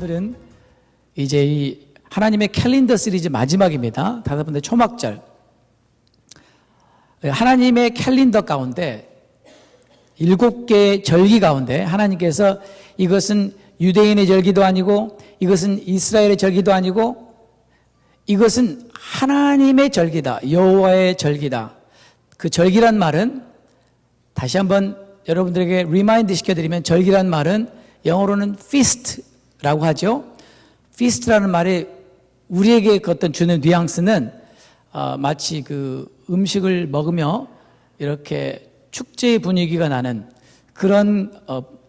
오늘은 이제 이 하나님의 캘린더 시리즈 마지막입니다. 5번째 초막절. 하나님의 캘린더 가운데 7개의 절기 가운데 하나님께서 이것은 유대인의 절기도 아니고 이것은 이스라엘의 절기도 아니고 이것은 하나님의 절기다. 여호와의 절기다. 그 절기란 말은 다시 한번 여러분들에게 리마인드 시켜드리면 절기란 말은 영어로는 feast라고 하죠. feast라는 말이 우리에게 어떤 주는 뉘앙스는 마치 그 음식을 먹으며 이렇게 축제의 분위기가 나는 그런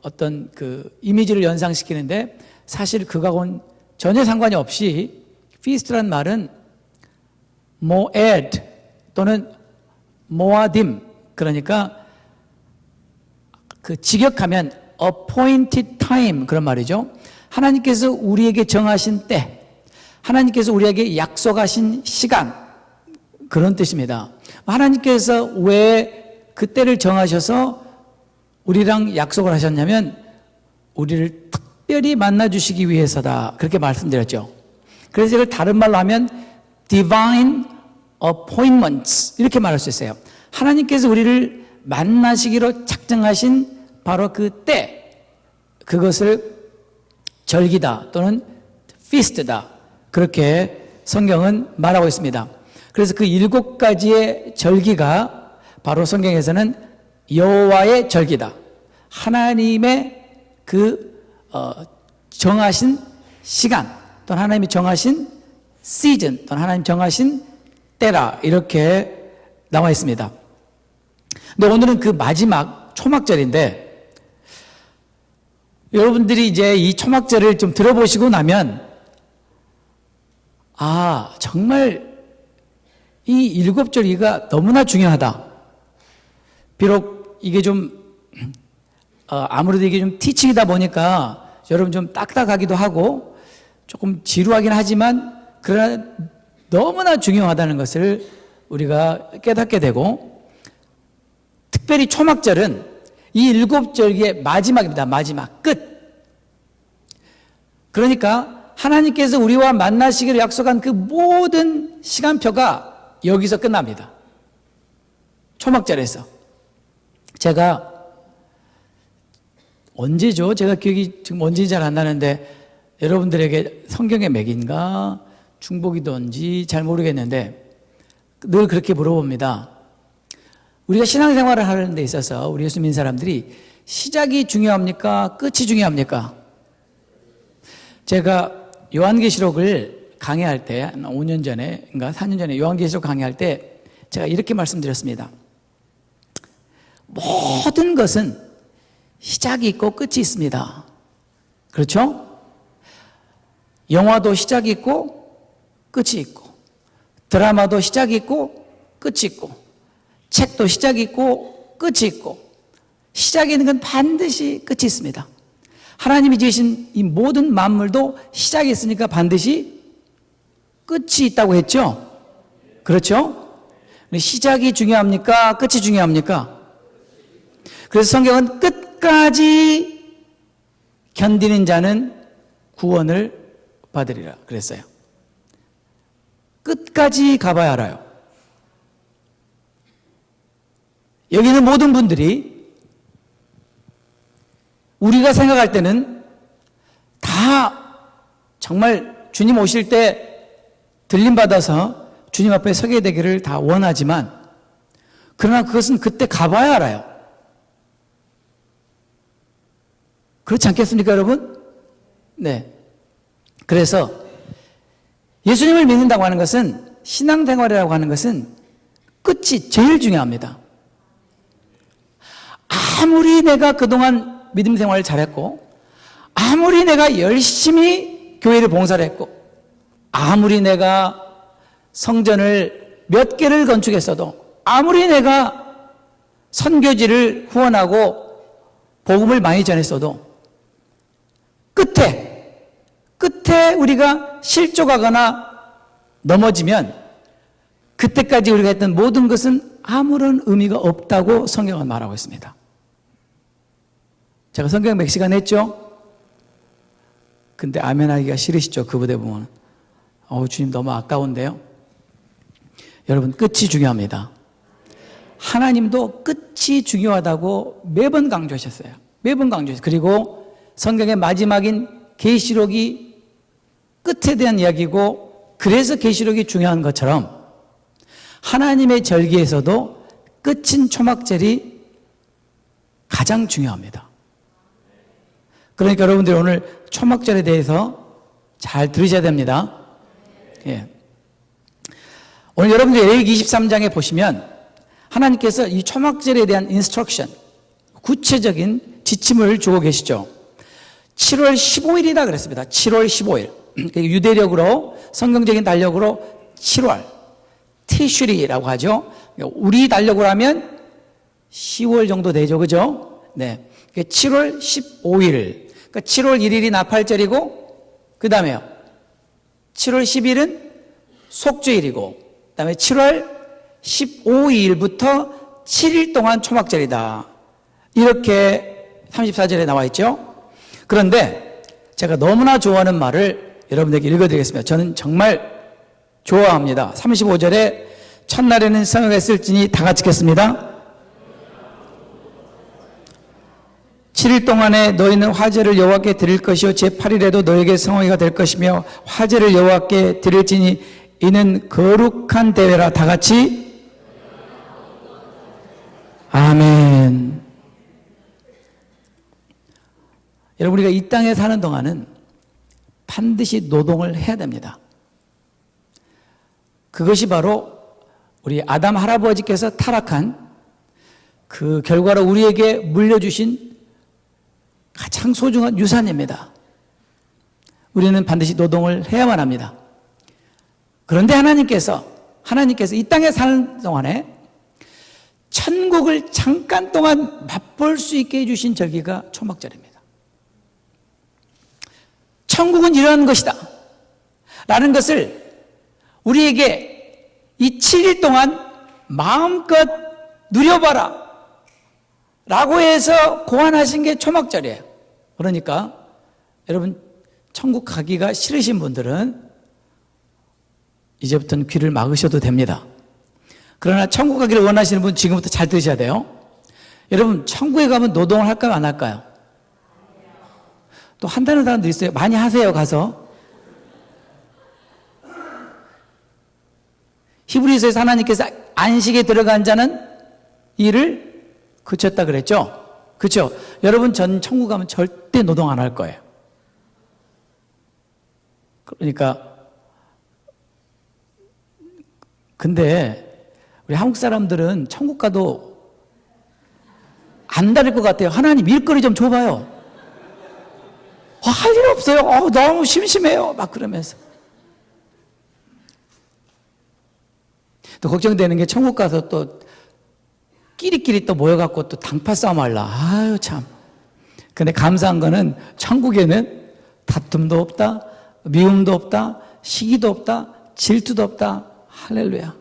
어떤 그 이미지를 연상시키는데 사실 그거하고는 전혀 상관이 없이 feast라는 말은 모에드 또는 모아딤, 그러니까 그 직역하면 appointed time 그런 말이죠. 하나님께서 우리에게 정하신 때, 하나님께서 우리에게 약속하신 시간, 그런 뜻입니다. 하나님께서 왜 그 때를 정하셔서 우리랑 약속을 하셨냐면 우리를 특별히 만나주시기 위해서다, 그렇게 말씀드렸죠. 그래서 이걸 다른 말로 하면 divine appointments 이렇게 말할 수 있어요. 하나님께서 우리를 만나시기로 작정하신 바로 그 때, 그것을 절기다 또는 feast다, 그렇게 성경은 말하고 있습니다. 그래서 그 7가지의 절기가 바로 성경에서는 여호와의 절기다. 하나님의 그 정하신 시간 또는 하나님이 정하신 시즌 또는 하나님 정하신 때라, 이렇게 나와 있습니다. 근데 오늘은 그 마지막 초막절인데 여러분들이 이제 이 초막절을 좀 들어보시고 나면 정말 이 7절기가 너무나 중요하다. 비록 이게 좀 아무래도 이게 좀 티칭이다 보니까 여러분 좀 딱딱하기도 하고 조금 지루하긴 하지만 그러나 너무나 중요하다는 것을 우리가 깨닫게 되고, 특별히 초막절은 이 7절기의 마지막입니다. 마지막, 끝. 그러니까 하나님께서 우리와 만나시기를 약속한 그 모든 시간표가 여기서 끝납니다. 초막절에서. 제가 언제죠? 제가 기억이 지금 언제인지 잘 안 나는데 여러분들에게 성경의 맥인가 중복이던지 잘 모르겠는데 늘 그렇게 물어봅니다. 우리가 신앙생활을 하는 데 있어서 우리 예수 믿는 사람들이 시작이 중요합니까? 끝이 중요합니까? 제가 요한계시록을 강의할 때 한 5년 전에인가 4년 전에 요한계시록 강의할 때 제가 이렇게 말씀드렸습니다. 모든 것은 시작이 있고 끝이 있습니다. 그렇죠? 영화도 시작이 있고 끝이 있고, 드라마도 시작이 있고 끝이 있고, 책도 시작이 있고 끝이 있고, 시작이 있는 건 반드시 끝이 있습니다. 하나님이 지으신 이 모든 만물도 시작이 있으니까 반드시 끝이 있다고 했죠? 그렇죠? 시작이 중요합니까? 끝이 중요합니까? 그래서 성경은 끝까지 견디는 자는 구원을 받으리라 그랬어요. 끝까지 가봐야 알아요. 여기 있는 모든 분들이 우리가 생각할 때는 다 정말 주님 오실 때 들림받아서 주님 앞에 서게 되기를 다 원하지만, 그러나 그것은 그때 가봐야 알아요. 그렇지 않겠습니까, 여러분? 네. 그래서 예수님을 믿는다고 하는 것은, 신앙생활이라고 하는 것은 끝이 제일 중요합니다. 아무리 내가 그동안 믿음 생활을 잘했고, 아무리 내가 열심히 교회를 봉사를 했고, 아무리 내가 성전을 몇 개를 건축했어도, 아무리 내가 선교지를 후원하고 복음을 많이 전했어도 끝에 우리가 실족하거나 넘어지면 그때까지 우리가 했던 모든 것은 아무런 의미가 없다고 성경은 말하고 있습니다. 제가 성경 몇 시간 했죠? 근데 아멘하기가 싫으시죠? 그 부대 보면. 주님 너무 아까운데요. 여러분, 끝이 중요합니다. 하나님도 끝이 중요하다고 매번 강조하셨어요. 매번 강조하셨어요. 그리고 성경의 마지막인 계시록이 끝에 대한 이야기고, 그래서 계시록이 중요한 것처럼 하나님의 절기에서도 끝인 초막절이 가장 중요합니다. 그러니까 여러분들이 오늘 초막절에 대해서 잘 들으셔야 됩니다. 예. 오늘 여러분들이 레위기 23장에 보시면 하나님께서 이 초막절에 대한 인스트럭션, 구체적인 지침을 주고 계시죠. 7월 15일이다 그랬습니다. 7월 15일. 유대력으로, 성경적인 달력으로 7월, 티슈리라고 하죠. 우리 달력으로 하면 10월 정도 되죠. 그죠? 네. 7월 15일. 그러니까 7월 1일이 나팔절이고, 그 다음에요. 7월 10일은 속죄일이고, 그 다음에 7월 15일부터 7일 동안 초막절이다. 이렇게 34절에 나와 있죠. 그런데 제가 너무나 좋아하는 말을 여러분들에게 읽어드리겠습니다. 저는 정말 좋아합니다. 35절에 첫날에는 성회가 있을지니 다 같이 읽겠습니다. 7일 동안에 너희는 화제를 여호와께 드릴 것이요 제8일에도 너에게 성회가 될 것이며 화제를 여호와께 드릴지니 이는 거룩한 대회라. 다 같이 아멘. 여러분, 우리가 이 땅에 사는 동안은 반드시 노동을 해야 됩니다. 그것이 바로 우리 아담 할아버지께서 타락한 그 결과로 우리에게 물려주신 가장 소중한 유산입니다. 우리는 반드시 노동을 해야만 합니다. 그런데 하나님께서 이 땅에 사는 동안에 천국을 잠깐 동안 맛볼 수 있게 해주신 절기가 초막절입니다. 천국은 이러한 것이다 라는 것을 우리에게 이 7일 동안 마음껏 누려봐라 라고 해서 고안하신 게 초막절이에요. 그러니까 여러분, 천국 가기가 싫으신 분들은 이제부터는 귀를 막으셔도 됩니다. 그러나 천국 가기를 원하시는 분 지금부터 잘 들으셔야 돼요. 여러분, 천국에 가면 노동을 할까요, 안 할까요? 또 한다는 사람도 있어요. 많이 하세요, 가서. 히브리서에서 하나님께서 안식에 들어간 자는 일을 그쳤다 그랬죠? 그렇죠? 여러분, 전 천국 가면 절대 노동 안 할 거예요. 그러니까 근데 우리 한국 사람들은 천국 가도 안 다닐 것 같아요. 하나님 일거리 좀 줘봐요. 할 일 없어요. 너무 심심해요. 막 그러면서. 또 걱정되는 게 천국 가서 또 끼리끼리 또 모여갖고 또 당파 싸움 할라. 아유, 참. 근데 감사한 거는 천국에는 다툼도 없다, 미움도 없다, 시기도 없다, 질투도 없다. 할렐루야.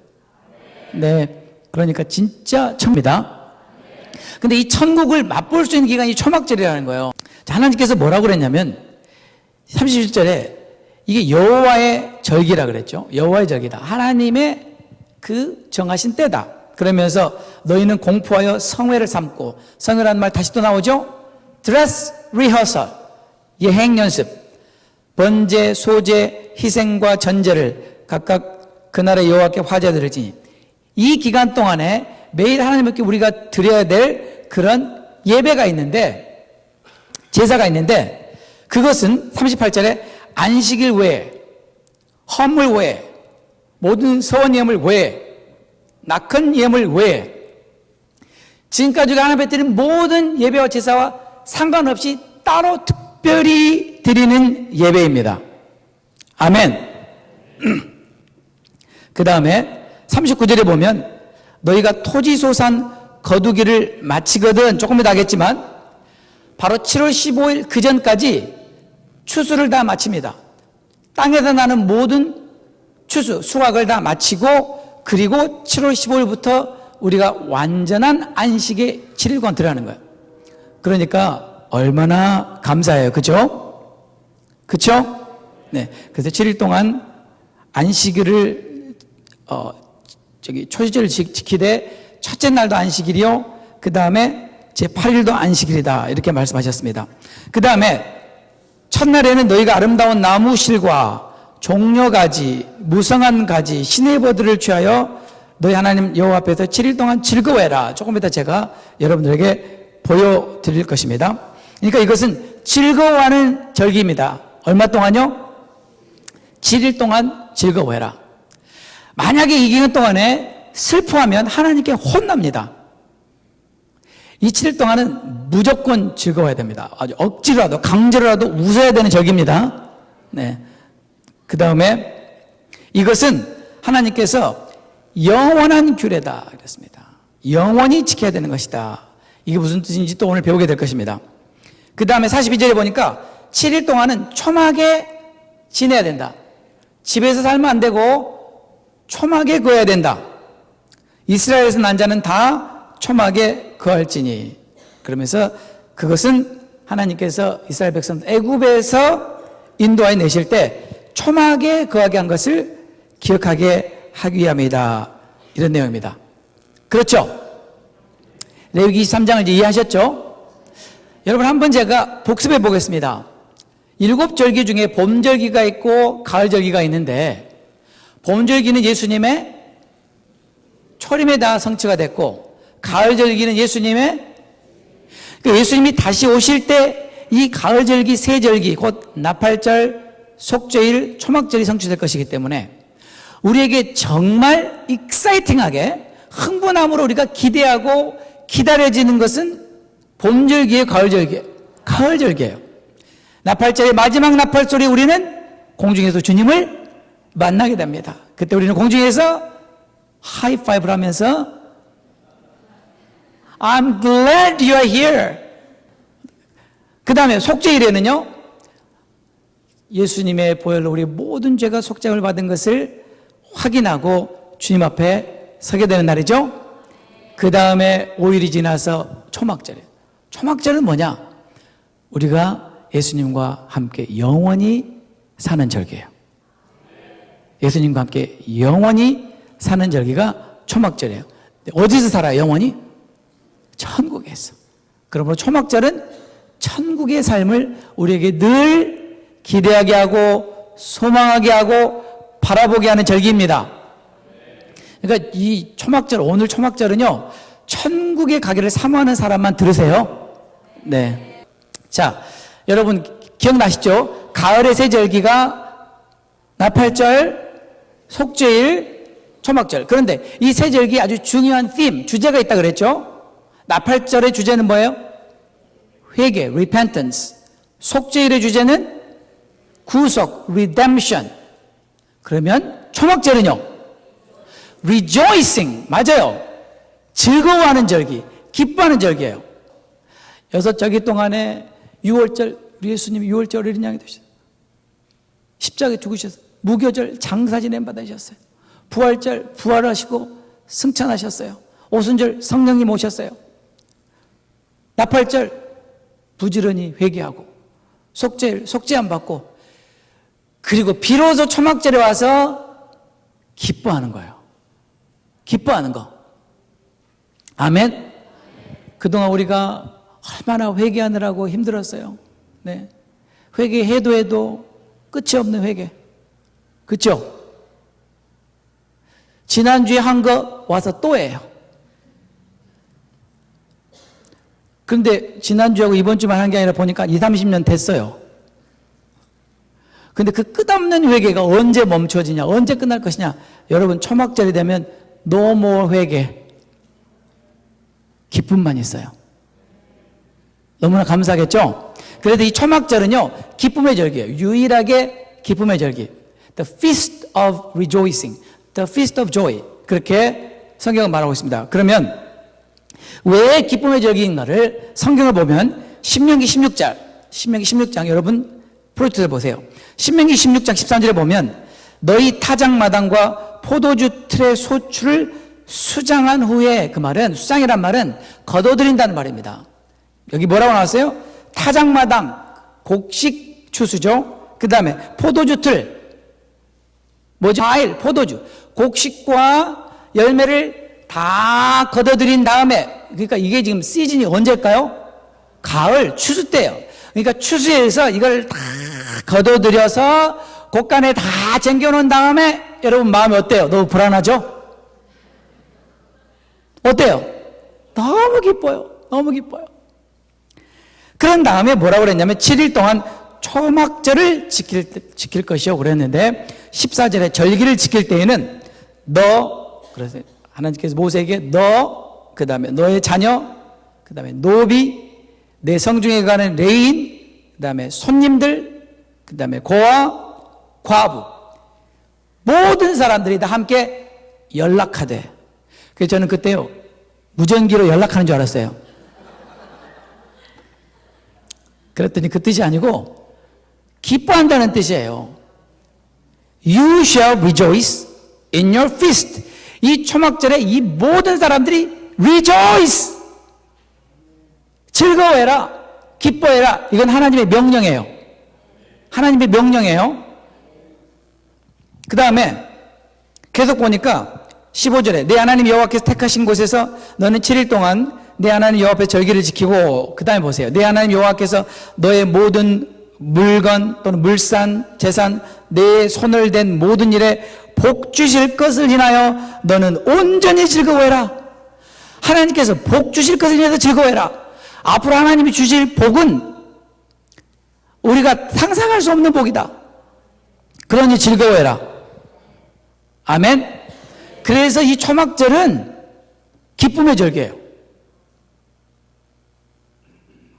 네. 그러니까 진짜 천국이다. 근데 이 천국을 맛볼 수 있는 기간이 초막절이라는 거예요. 하나님께서 뭐라고 그랬냐면 37절에 이게 여호와의 절기라 그랬죠. 여호와의 절기다. 하나님의 그 정하신 때다. 그러면서 너희는 공포하여 성회를 삼고, 성회라는 말 다시 또 나오죠. 드레스 리허설, 예행 연습, 번제, 소제, 희생과 전제를 각각 그날의 여호와께 화제들을 지니, 이 기간 동안에 매일 하나님께 우리가 드려야 될 그런 예배가 있는데, 제사가 있는데, 그것은 38절에 안식일 외에, 헌물 외에, 모든 서원 예물 외에, 낙헌 예물 외에, 지금까지 우리가 하나님 앞에 드린 모든 예배와 제사와 상관없이 따로 특별히 드리는 예배입니다. 아멘. 그 다음에 39절에 보면 너희가 토지소산 거두기를 마치거든, 조금 이따 하겠지만 바로 7월 15일 그 전까지 추수를 다 마칩니다. 땅에서 나는 모든 추수, 수확을 다 마치고, 그리고 7월 15일부터 우리가 완전한 안식의 7일간 들어가는 거예요. 그러니까 얼마나 감사해요. 그죠? 그쵸? 네. 그래서 7일 동안 안식일을, 초시절을 지키되 첫째 날도 안식일이요. 그 다음에 제8일도 안식일이다. 이렇게 말씀하셨습니다. 그 다음에 첫날에는 너희가 아름다운 나무실과 종려가지, 무성한 가지, 시내버들을 취하여 너희 하나님 여호와 앞에서 7일 동안 즐거워해라. 조금 이따 제가 여러분들에게 보여드릴 것입니다. 그러니까 이것은 즐거워하는 절기입니다. 얼마 동안요? 7일 동안 즐거워해라. 만약에 이 기간 동안에 슬퍼하면 하나님께 혼납니다. 이 7일 동안은 무조건 즐거워야 됩니다. 아주 억지로라도 강제로라도 웃어야 되는 절기입니다. 네. 그 다음에 이것은 하나님께서 영원한 규례다 그랬습니다. 영원히 지켜야 되는 것이다. 이게 무슨 뜻인지 또 오늘 배우게 될 것입니다. 그 다음에 42절에 보니까 7일 동안은 초막에 지내야 된다. 집에서 살면 안 되고 초막에 거해야 된다. 이스라엘에서 난 자는 다 초막에 거할지니. 그러면서 그것은 하나님께서 이스라엘 백성 애굽에서 인도하여 내실 때 초막에 거하게 한 것을 기억하게 하기 위함이다. 이런 내용입니다. 그렇죠? 레위기 23장을 이해하셨죠? 여러분 한번 제가 복습해 보겠습니다. 7절기 중에 봄절기가 있고 가을절기가 있는데 봄절기는 예수님의 초림에 다 성취가 됐고 가을절기는 예수님의 예수님이 다시 오실 때 이 가을절기, 세절기, 곧 나팔절, 속죄일, 초막절이 성취될 것이기 때문에 우리에게 정말 익사이팅하게 흥분함으로 우리가 기대하고 기다려지는 것은 봄절기에 가을절기예요. 나팔절의 마지막 나팔소리 우리는 공중에서 주님을 만나게 됩니다. 그때 우리는 공중에서 하이파이브를 하면서 I'm glad you are here. 그 다음에 속죄일에는요, 예수님의 보혈로 우리 모든 죄가 속죄를 받은 것을 확인하고 주님 앞에 서게 되는 날이죠. 그 다음에 5일이 지나서 초막절이에요. 초막절은 뭐냐? 우리가 예수님과 함께 영원히 사는 절기예요. 예수님과 함께 영원히 사는 절기가 초막절이에요. 어디서 살아요, 영원히? 천국에서. 그러므로 초막절은 천국의 삶을 우리에게 늘 기대하게 하고 소망하게 하고 바라보게 하는 절기입니다. 그러니까 이 초막절, 오늘 초막절은요, 천국에 가기를 사모하는 사람만 들으세요. 네. 자, 여러분 기억나시죠? 가을의 세 절기가 나팔절, 속죄일, 초막절. 그런데 이 세 절기 아주 중요한 주제가 있다 그랬죠? 나팔절의 주제는 뭐예요? 회개, repentance. 속죄일의 주제는 구속, redemption. 그러면 초막절은요? rejoicing. 맞아요. 즐거워하는 절기, 기뻐하는 절기예요. 6절기 동안에 6월절, 우리 예수님이 6월절 어린 양이 되셨어요. 십자가에 죽으셨어요. 무교절 장사 지냄 받으셨어요. 부활절 부활하시고 승천하셨어요. 오순절 성령님 오셨어요. 나팔절 부지런히 회개하고 속죄일 속죄안 받고 그리고 비로소 초막절에 와서 기뻐하는 거예요. 기뻐하는 거. 아멘. 그동안 우리가 얼마나 회개하느라고 힘들었어요. 네. 회개해도 해도 끝이 없는 회개. 그렇죠? 지난주에 한 거 와서 또 해요. 그런데 지난주하고 이번 주만 한 게 아니라 보니까 20, 30년 됐어요. 근데 그 끝없는 회개가 언제 멈춰지냐, 언제 끝날 것이냐. 여러분 초막절이 되면 no more 회개. 기쁨만 있어요. 너무나 감사하겠죠? 그래도 이 초막절은요, 기쁨의 절기예요. 유일하게 기쁨의 절기. The feast of rejoicing. The feast of joy. 그렇게 성경은 말하고 있습니다. 그러면 왜 기쁨의 절기인가를 성경을 보면 신명기 16장 여러분 프로젝트를 보세요. 신명기 16장 13절에 보면 너희 타작마당과 포도주 틀의 소출을 수장한 후에, 그 말은, 수장이란 말은 거둬들인다는 말입니다. 여기 뭐라고 나왔어요? 타작마당, 곡식 추수죠. 그 다음에 포도주 틀, 뭐죠? 과일, 포도주, 곡식과 열매를 다 걷어들인 다음에, 그러니까 이게 지금 시즌이 언제일까요? 가을, 추수 때예요. 그러니까 추수해서 이걸 다 걷어들여서 곡간에 다 쟁겨놓은 다음에 여러분 마음이 어때요? 너무 불안하죠? 어때요? 너무 기뻐요. 너무 기뻐요. 그런 다음에 뭐라고 그랬냐면 7일 동안 초막절을 지킬 것이요 그랬는데 14절에 절기를 지킬 때에는 너, 그래서 하나님께서 모세에게 너, 그 다음에 너의 자녀, 그 다음에 노비, 내 성중에 가는 레인, 그 다음에 손님들, 그 다음에 고아, 과부, 모든 사람들이 다 함께 연락하되. 그래서 저는 그때요 무전기로 연락하는 줄 알았어요. 그랬더니 그 뜻이 아니고 기뻐한다는 뜻이에요. You shall rejoice in your feast. 이 초막절에 이 모든 사람들이 rejoice, 즐거워해라, 기뻐해라. 이건 하나님의 명령이에요. 하나님의 명령이에요. 그 다음에 계속 보니까 15절에 내 하나님 여호와께서 택하신 곳에서 너는 7일 동안 내 하나님 여호와 앞에 절기를 지키고, 그 다음에 보세요. 내 하나님 여호와께서 너의 모든 물건 또는 물산, 재산, 내 손을 댄 모든 일에 복 주실 것을 인하여 너는 온전히 즐거워해라. 하나님께서 복 주실 것을 인해서 즐거워해라. 앞으로 하나님이 주실 복은 우리가 상상할 수 없는 복이다. 그러니 즐거워해라. 아멘. 그래서 이 초막절은 기쁨의 절기예요.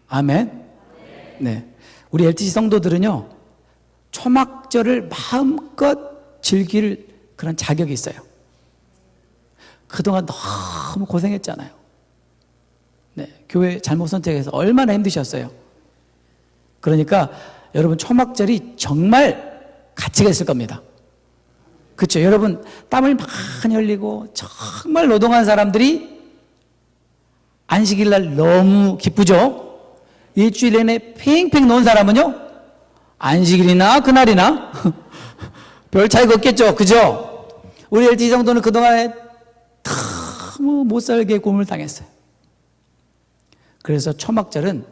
아멘. 네. 우리 LTC 성도들은요, 초막절을 마음껏 즐길 그런 자격이 있어요. 그동안 너무 고생했잖아요. 네. 교회 잘못 선택해서 얼마나 힘드셨어요. 그러니까 여러분 초막절이 정말 가치가 있을 겁니다. 그렇죠? 여러분 땀을 많이 흘리고 정말 노동한 사람들이 안식일 날 너무 기쁘죠? 일주일 내내 팽팽 놓은 사람은요, 안식일이나 그날이나 별 차이가 없겠죠? 그죠? 우리 LTE 정도는 그동안에 너무 못살게 고문을 당했어요. 그래서 초막절은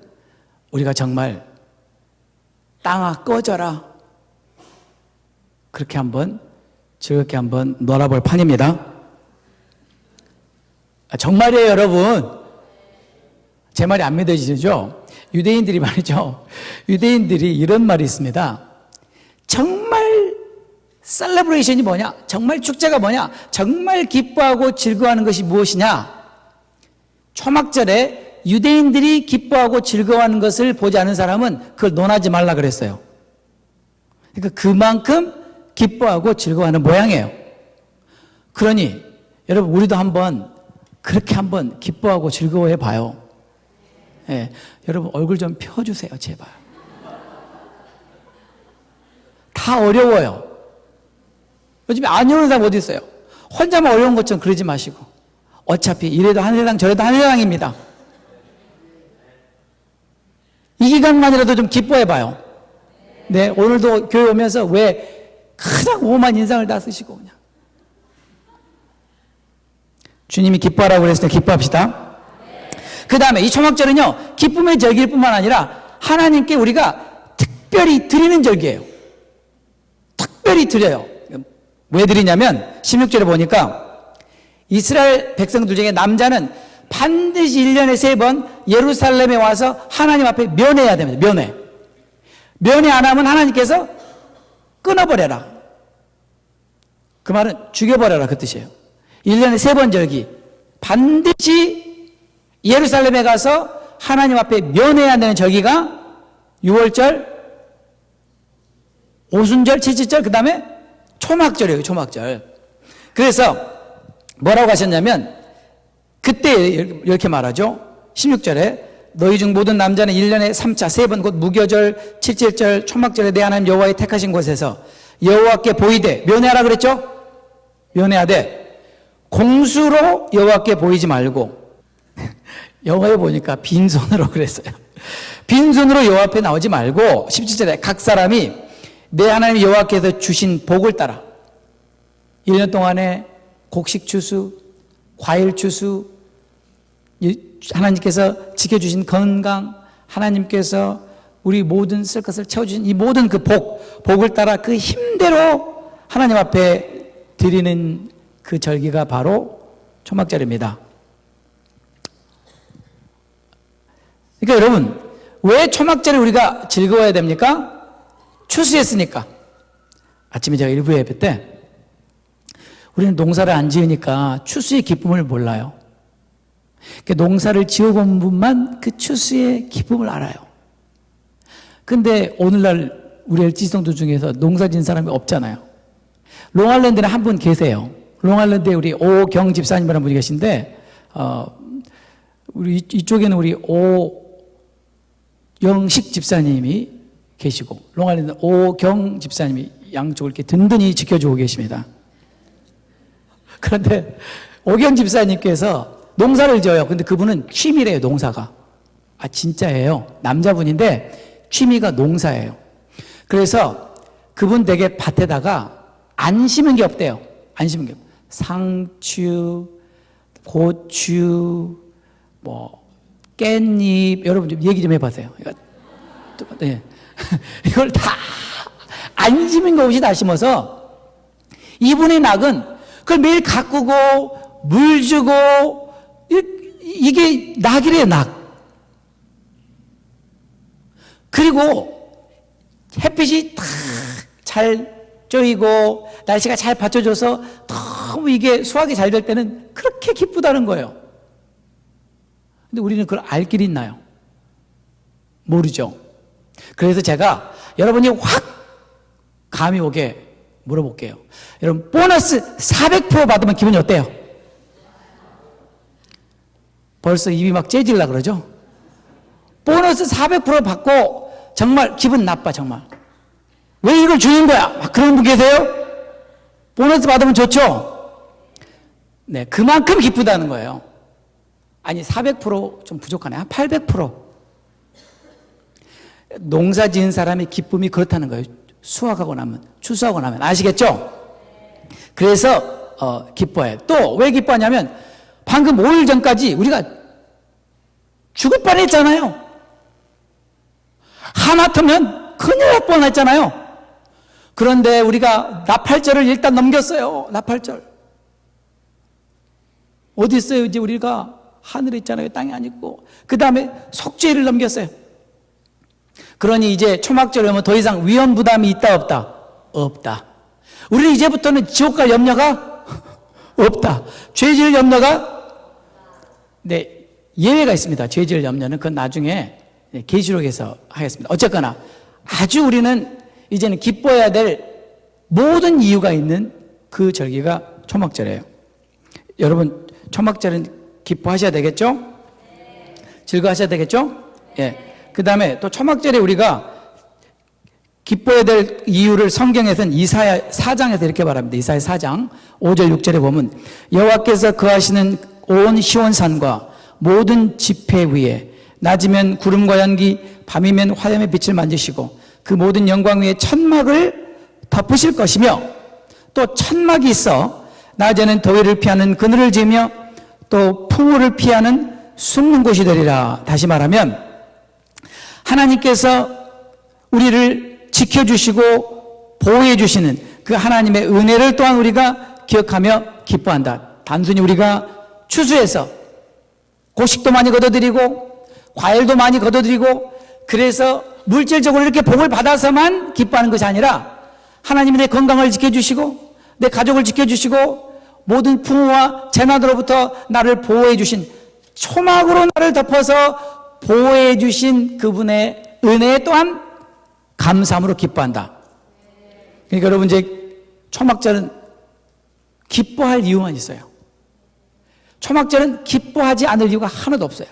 우리가 정말 땅아 꺼져라, 그렇게 한번 즐겁게 한번 놀아볼 판입니다. 정말이에요, 여러분. 제 말이 안 믿어지죠? 유대인들이 말이죠. 유대인들이 이런 말이 있습니다. 정말 셀레브레이션이 뭐냐? 정말 축제가 뭐냐? 정말 기뻐하고 즐거워하는 것이 무엇이냐? 초막절에 유대인들이 기뻐하고 즐거워하는 것을 보지 않은 사람은 그걸 논하지 말라 그랬어요. 그러니까 그만큼 기뻐하고 즐거워하는 모양이에요. 그러니 여러분 우리도 한번 그렇게 한번 기뻐하고 즐거워해 봐요. 예, 여러분 얼굴 좀 펴주세요, 제발. 다 어려워요. 요즘에 안 어려운 사람 어디 있어요? 혼자만 어려운 것처럼 그러지 마시고, 어차피 이래도 한 세상 저래도 한 세상입니다. 이 기간만이라도 좀 기뻐해 봐요. 네, 오늘도 교회 오면서 왜 그냥 오만 인상을 다 쓰시고 그냥. 주님이 기뻐하라고 그랬으니 기뻐합시다. 그 다음에 이 초막절은요, 기쁨의 절기일 뿐만 아니라 하나님께 우리가 특별히 드리는 절기예요. 특별히 드려요. 왜 드리냐면 16절에 보니까 이스라엘 백성들 중에 남자는 반드시 1년에 3번 예루살렘에 와서 하나님 앞에 면회해야 됩니다. 면회 안 하면 하나님께서 끊어버려라. 그 말은 죽여버려라, 그 뜻이에요. 1년에 3번 절기 반드시 예루살렘에 가서 하나님 앞에 면회해야 되는 절기가 6월절, 오순절, 칠칠절, 그 다음에 초막절이에요. 초막절. 그래서 뭐라고 하셨냐면 그때 이렇게 말하죠. 16절에 너희 중 모든 남자는 1년에 3차 3번 곧 무교절, 칠칠절, 초막절에 내 하나님 여호와의 택하신 곳에서 여호와께 보이되, 면회하라 그랬죠? 면회하되 공수로 여호와께 보이지 말고, 영어에 보니까 빈손으로 그랬어요. 빈손으로 여호와 앞에 나오지 말고 17절에 각 사람이 내 하나님 여호와께서 주신 복을 따라 1년 동안에 곡식 추수, 과일 추수, 하나님께서 지켜주신 건강, 하나님께서 우리 모든 쓸 것을 채워주신 이 모든 그 복을 따라 그 힘대로 하나님 앞에 드리는 그 절기가 바로 초막절입니다. 그러니까 여러분, 왜 초막절을 우리가 즐거워야 됩니까? 추수했으니까. 아침에 제가 일부 예배 때 우리는 농사를 안 지으니까 추수의 기쁨을 몰라요. 농사를 지어본 분만 그 추수의 기쁨을 알아요. 근데 오늘날 우리 LG성도 중에서 농사 지은 사람이 없잖아요. 롱아일랜드에 한 분 계세요. 롱아일랜드에 우리 오경 집사님이라는 분이 계신데, 우리 이쪽에는 우리 오영식 집사님이 계시고, 롱아일랜드 오경 집사님이 양쪽을 이렇게 든든히 지켜주고 계십니다. 그런데 오경 집사님께서 농사를 지어요. 근데 그분은 취미래요, 농사가. 아, 진짜예요. 남자분인데 취미가 농사예요. 그래서 그분 댁에 밭에다가 안 심은 게 없대요. 안 심은 게 없대요. 상추, 고추, 깻잎, 여러분 좀 얘기 좀 해보세요. 네. 이걸 다 안 심은 거 없이 다 심어서 이분의 낙은 그걸 매일 가꾸고 물 주고 이게 낙이래요, 낙. 그리고 햇빛이 탁 잘 쬐이고 날씨가 잘 받쳐줘서 너무 이게 수확이 잘 될 때는 그렇게 기쁘다는 거예요. 근데 우리는 그걸 알 길이 있나요? 모르죠. 그래서 제가 여러분이 확 감이 오게 물어볼게요. 여러분, 보너스 400% 받으면 기분이 어때요? 벌써 입이 막 째질라 그러죠? 보너스 400% 받고 정말 기분 나빠, 정말. 왜 이걸 주는 거야? 막 그런 분 계세요? 보너스 받으면 좋죠? 네, 그만큼 기쁘다는 거예요. 아니, 400%좀 부족하네. 한 800%. 농사 지은 사람의 기쁨이 그렇다는 거예요. 수확하고 나면, 추수하고 나면. 아시겠죠? 그래서 기뻐해요. 또 왜 기뻐하냐면 방금 5일 전까지 우리가 죽을 뻔했잖아요. 하마터면 큰일 날 뻔했잖아요. 그런데 우리가 나팔절을 일단 넘겼어요. 나팔절. 어디 있어요? 이제 우리가 하늘에 있잖아요. 땅에 안 있고. 그 다음에 속죄일을 넘겼어요. 그러니 이제 초막절에 오면 더 이상 위험 부담이 있다 없다? 없다. 우리는 이제부터는 지옥 갈 염려가 없다. 죄 지을 염려가, 네, 예외가 있습니다. 죄 지을 염려는 그건 나중에 계시록에서 하겠습니다. 어쨌거나 아주 우리는 이제는 기뻐해야 될 모든 이유가 있는 그 절기가 초막절이에요. 여러분, 초막절은 기뻐하셔야 되겠죠? 즐거워하셔야 되겠죠? 예. 그 다음에 또 초막절에 우리가 기뻐해야 될 이유를 성경에서는 이사야 4장에서 이렇게 말합니다. 이사야 4장 5절 6절에 보면 여호와께서 거하시는 온 시온산과 모든 지폐 위에 낮이면 구름과 연기, 밤이면 화염의 빛을 만지시고 그 모든 영광 위에 천막을 덮으실 것이며, 또 천막이 있어 낮에는 더위를 피하는 그늘을 지으며 또 풍우를 피하는 숨는 곳이 되리라. 다시 말하면 하나님께서 우리를 지켜주시고 보호해주시는 그 하나님의 은혜를 또한 우리가 기억하며 기뻐한다. 단순히 우리가 추수해서 곡식도 많이 거둬들이고 과일도 많이 거둬들이고 그래서 물질적으로 이렇게 복을 받아서만 기뻐하는 것이 아니라 하나님이 내 건강을 지켜주시고 내 가족을 지켜주시고 모든 풍우와 재난으로부터 나를 보호해주신, 초막으로 나를 덮어서 보호해주신 그분의 은혜에 또한 감사함으로 기뻐한다. 그러니까 여러분, 이제 초막절은 기뻐할 이유만 있어요. 초막절은 기뻐하지 않을 이유가 하나도 없어요.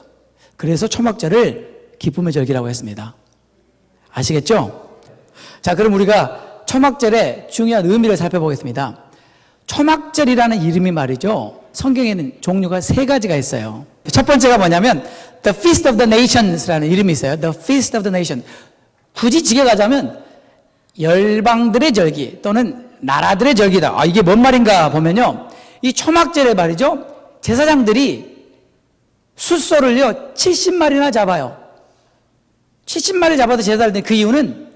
그래서 초막절을 기쁨의 절기라고 했습니다. 아시겠죠? 자, 그럼 우리가 초막절의 중요한 의미를 살펴보겠습니다. 초막절이라는 이름이 말이죠, 성경에는 종류가 3가지가 있어요. 첫 번째가 뭐냐면 The Feast of the Nations라는 이름이 있어요. The Feast of the Nation. 굳이 지게 가자면 열방들의 절기 또는 나라들의 절기다. 이게 뭔 말인가 보면요. 이 초막절에 말이죠. 제사장들이 숫소를요 70마리나 잡아요. 70마리 잡아도 제사를 드는 그 이유는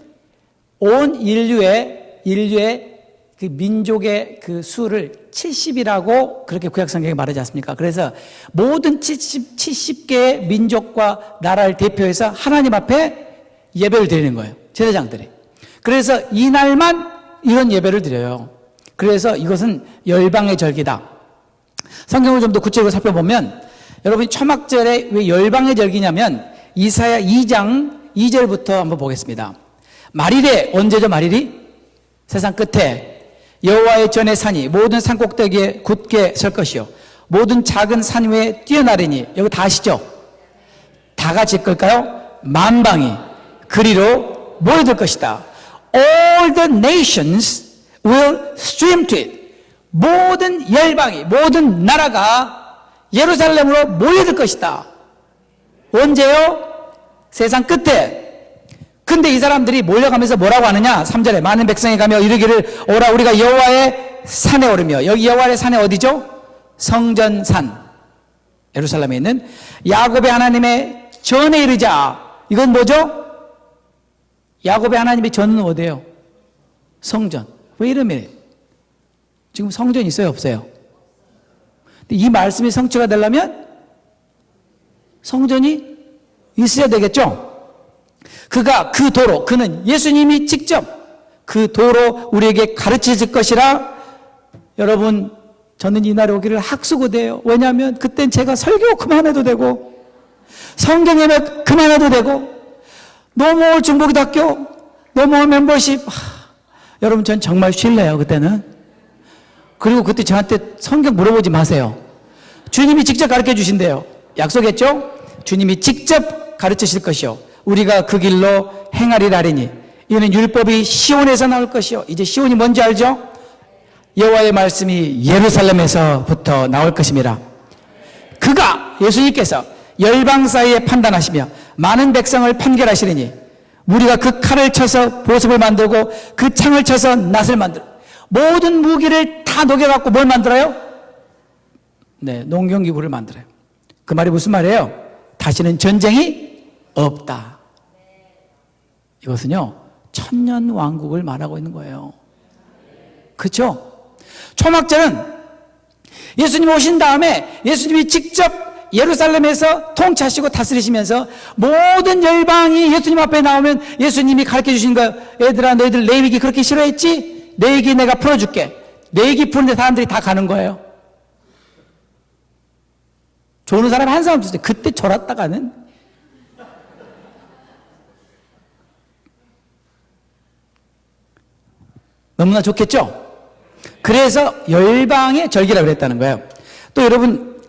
온 인류의 그 민족의 그 수를 70이라고 그렇게 구약 성경에 말하지 않습니까? 그래서 모든 70개의 민족과 나라를 대표해서 하나님 앞에 예배를 드리는 거예요. 제사장들이. 그래서 이날만 이런 예배를 드려요. 그래서 이것은 열방의 절기다. 성경을 좀 더 구체적으로 살펴보면 여러분이 초막절에 왜 열방의 절기냐면 이사야 2장 2절부터 한번 보겠습니다. 말일에, 언제죠 말일이? 세상 끝에 여호와의 전의 산이 모든 산 꼭대기에 굳게 설 것이요 모든 작은 산 위에 뛰어나르니, 여기 다 아시죠? 다 같이 읽을까요? 만방이 그리로 모여들 것이다. All the nations will stream to it. 모든 열방이, 모든 나라가 예루살렘으로 모여들 것이다. 언제요? 세상 끝에. 근데 이 사람들이 몰려가면서 뭐라고 하느냐? 3절에 많은 백성이 가며 이르기를 오라 우리가 여호와의 산에 오르며, 여기 여호와의 산에 어디죠? 성전산, 예루살렘에 있는 야곱의 하나님의 전에 이르자. 이건 뭐죠? 야곱의 하나님의 전은 어디예요? 성전. 왜 이러면 지금 성전 있어요 없어요? 근데 이 말씀이 성취가 되려면 성전이 있어야 되겠죠? 그가 그 도로, 그는 예수님이 직접 그 도로 우리에게 가르치실 것이라. 여러분, 저는 이날에 오기를 학수고대요. 왜냐하면 그땐 제가 설교 그만해도 되고 성경 예배 그만해도 되고 노모홀 중보기도학교, 노모홀 멤버십, 여러분 전 정말 쉴래요 그때는. 그리고 그때 저한테 성경 물어보지 마세요. 주님이 직접 가르쳐 주신대요. 약속했죠? 주님이 직접 가르치실 것이요 우리가 그 길로 행하리라리니 이는 율법이 시온에서 나올 것이요. 이제 시온이 뭔지 알죠? 여호와의 말씀이 예루살렘에서부터 나올 것입니다. 그가, 예수님께서 열방 사이에 판단하시며 많은 백성을 판결하시리니 우리가 그 칼을 쳐서 보습을 만들고 그 창을 쳐서 낫을 만들어 모든 무기를 다 녹여갖고 뭘 만들어요? 네, 농경기구를 만들어요. 그 말이 무슨 말이에요? 다시는 전쟁이 없다. 이것은요 천년 왕국을 말하고 있는 거예요. 그렇죠? 초막절은 예수님 오신 다음에 예수님이 직접 예루살렘에서 통치하시고 다스리시면서 모든 열방이 예수님 앞에 나오면 예수님이 가르쳐 주신 거예요. 얘들아 너희들 내 얘기 그렇게 싫어했지? 내 얘기 내가 풀어줄게. 내 얘기 푸는데 사람들이 다 가는 거예요. 조는 사람이 한 사람 없었어요. 그때 졸았다가는. 너무나 좋겠죠? 그래서 열방의 절기라고 그랬다는 거예요. 또 여러분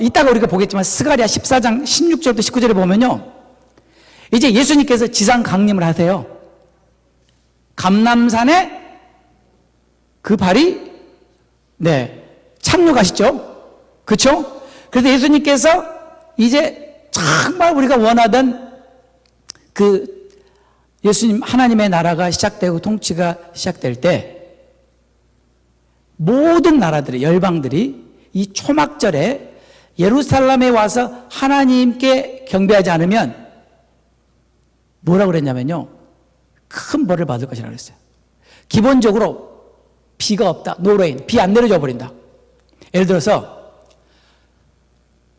이따가 우리가 보겠지만 스가랴 14장 16절부터 19절에 보면요 이제 예수님께서 지상 강림을 하세요. 감람산에 그 발이 착륙하시죠. 그렇죠? 그래서 예수님께서 이제 정말 우리가 원하던 그 예수님 하나님의 나라가 시작되고 통치가 시작될 때 모든 나라들이, 열방들이 이 초막절에 예루살렘에 와서 하나님께 경배하지 않으면 뭐라고 그랬냐면요 큰 벌을 받을 것이라고 그랬어요. 기본적으로 비가 없다, 노레인, 비 안 내려줘 버린다. 예를 들어서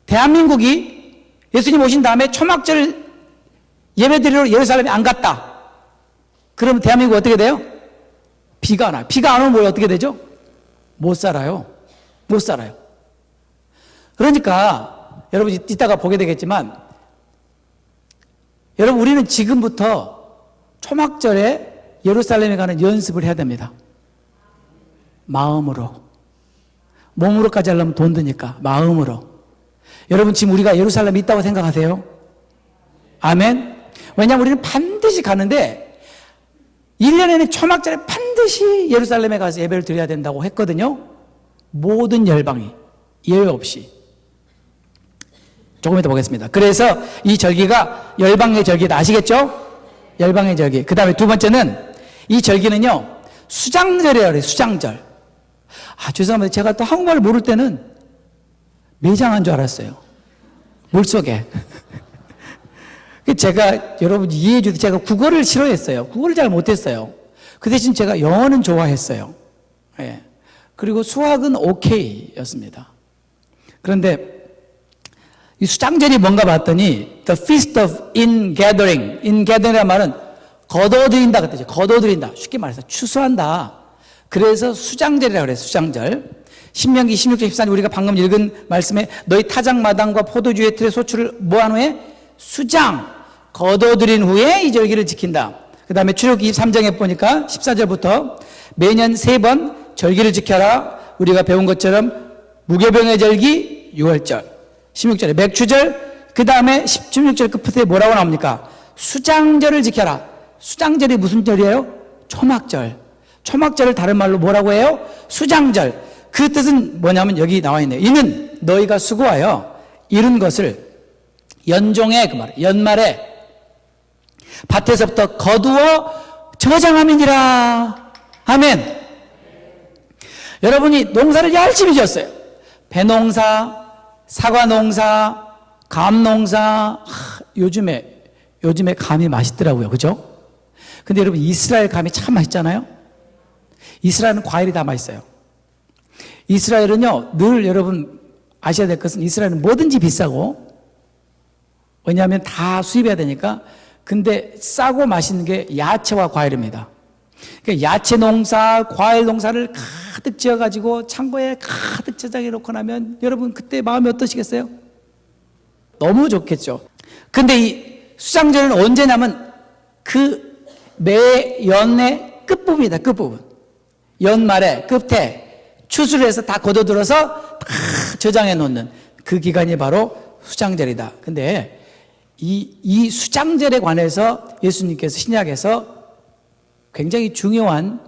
대한민국이 예수님 오신 다음에 초막절 예배드리러 예루살렘에 안 갔다. 그러면 대한민국 어떻게 돼요? 비가 안 와요. 비가 안 오면 뭐 어떻게 되죠? 못 살아요. 못 살아요. 그러니까 여러분 이따가 보게 되겠지만 여러분 우리는 지금부터 초막절에 예루살렘에 가는 연습을 해야 됩니다. 마음으로. 몸으로까지 하려면 돈 드니까 마음으로. 여러분 지금 우리가 예루살렘에 있다고 생각하세요? 아멘? 왜냐하면 우리는 반드시 가는데 1년에는 초막절에 반드시 예루살렘에 가서 예배를 드려야 된다고 했거든요. 모든 열방이 예외 없이. 조금 이따 보겠습니다. 그래서 이 절기가 열방의 절기다. 아시겠죠? 열방의 절기. 그 다음에 두 번째는 이 절기는요, 수장절이라고 해요. 수장절. 죄송합니다. 제가 또 한국말을 모를 때는 매장한 줄 알았어요. 물속에. 제가 여러분 이해해 주세요. 제가 국어를 싫어했어요. 국어를 잘 못했어요. 그 대신 제가 영어는 좋아했어요. 예. 그리고 수학은 오케이였습니다. 그런데 이 수장절이 뭔가 봤더니 The Feast of Ingathering. Ingathering이라는 말은 거둬들인다 그랬죠. 거둬들인다. 쉽게 말해서 추수한다. 그래서 수장절이라고 그래요. 수장절. 신명기 16장 14절 우리가 방금 읽은 말씀에 너희 타작마당과 포도주의 틀에 소출을 뭐한 후에 수장 거둬들인 후에 이 절기를 지킨다. 그 다음에 출애굽기 23장에 보니까 14절부터 매년 3번 절기를 지켜라. 우리가 배운 것처럼 무교병의 절기 6월절 16절에 맥추절 그 다음에 16절 끝에 뭐라고 나옵니까? 수장절을 지켜라. 수장절이 무슨 절이에요? 초막절. 초막절을 다른 말로 뭐라고 해요? 수장절. 그 뜻은 뭐냐면 여기 나와 있네요. 이는 너희가 수고하여 이룬 것을 연종의 그 말, 연말에 밭에서부터 거두어 저장함이니라. 아멘. 여러분이 농사를 열심히 지었어요. 배농사, 사과농사, 감농사. 요즘에 감이 맛있더라고요. 그죠? 근데 여러분 이스라엘 감이 참 맛있잖아요. 이스라엘은 과일이 다 맛있어요. 이스라엘은요, 늘 여러분 아셔야 될 것은 이스라엘은 뭐든지 비싸고, 왜냐하면 다 수입해야 되니까. 근데 싸고 맛있는 게 야채와 과일입니다. 그러니까 야채 농사, 과일 농사를 가득 지어가지고 창고에 가득 저장해 놓고 나면 여러분 그때 마음이 어떠시겠어요? 너무 좋겠죠. 근데 이 수장절은 언제냐면 그 매 연의 끝부분이다. 끝부분. 연말에 끝에 추수를 해서 다 걷어들어서 다 저장해 놓는 그 기간이 바로 수장절이다. 근데 이 수장절에 관해서 예수님께서 신약에서 굉장히 중요한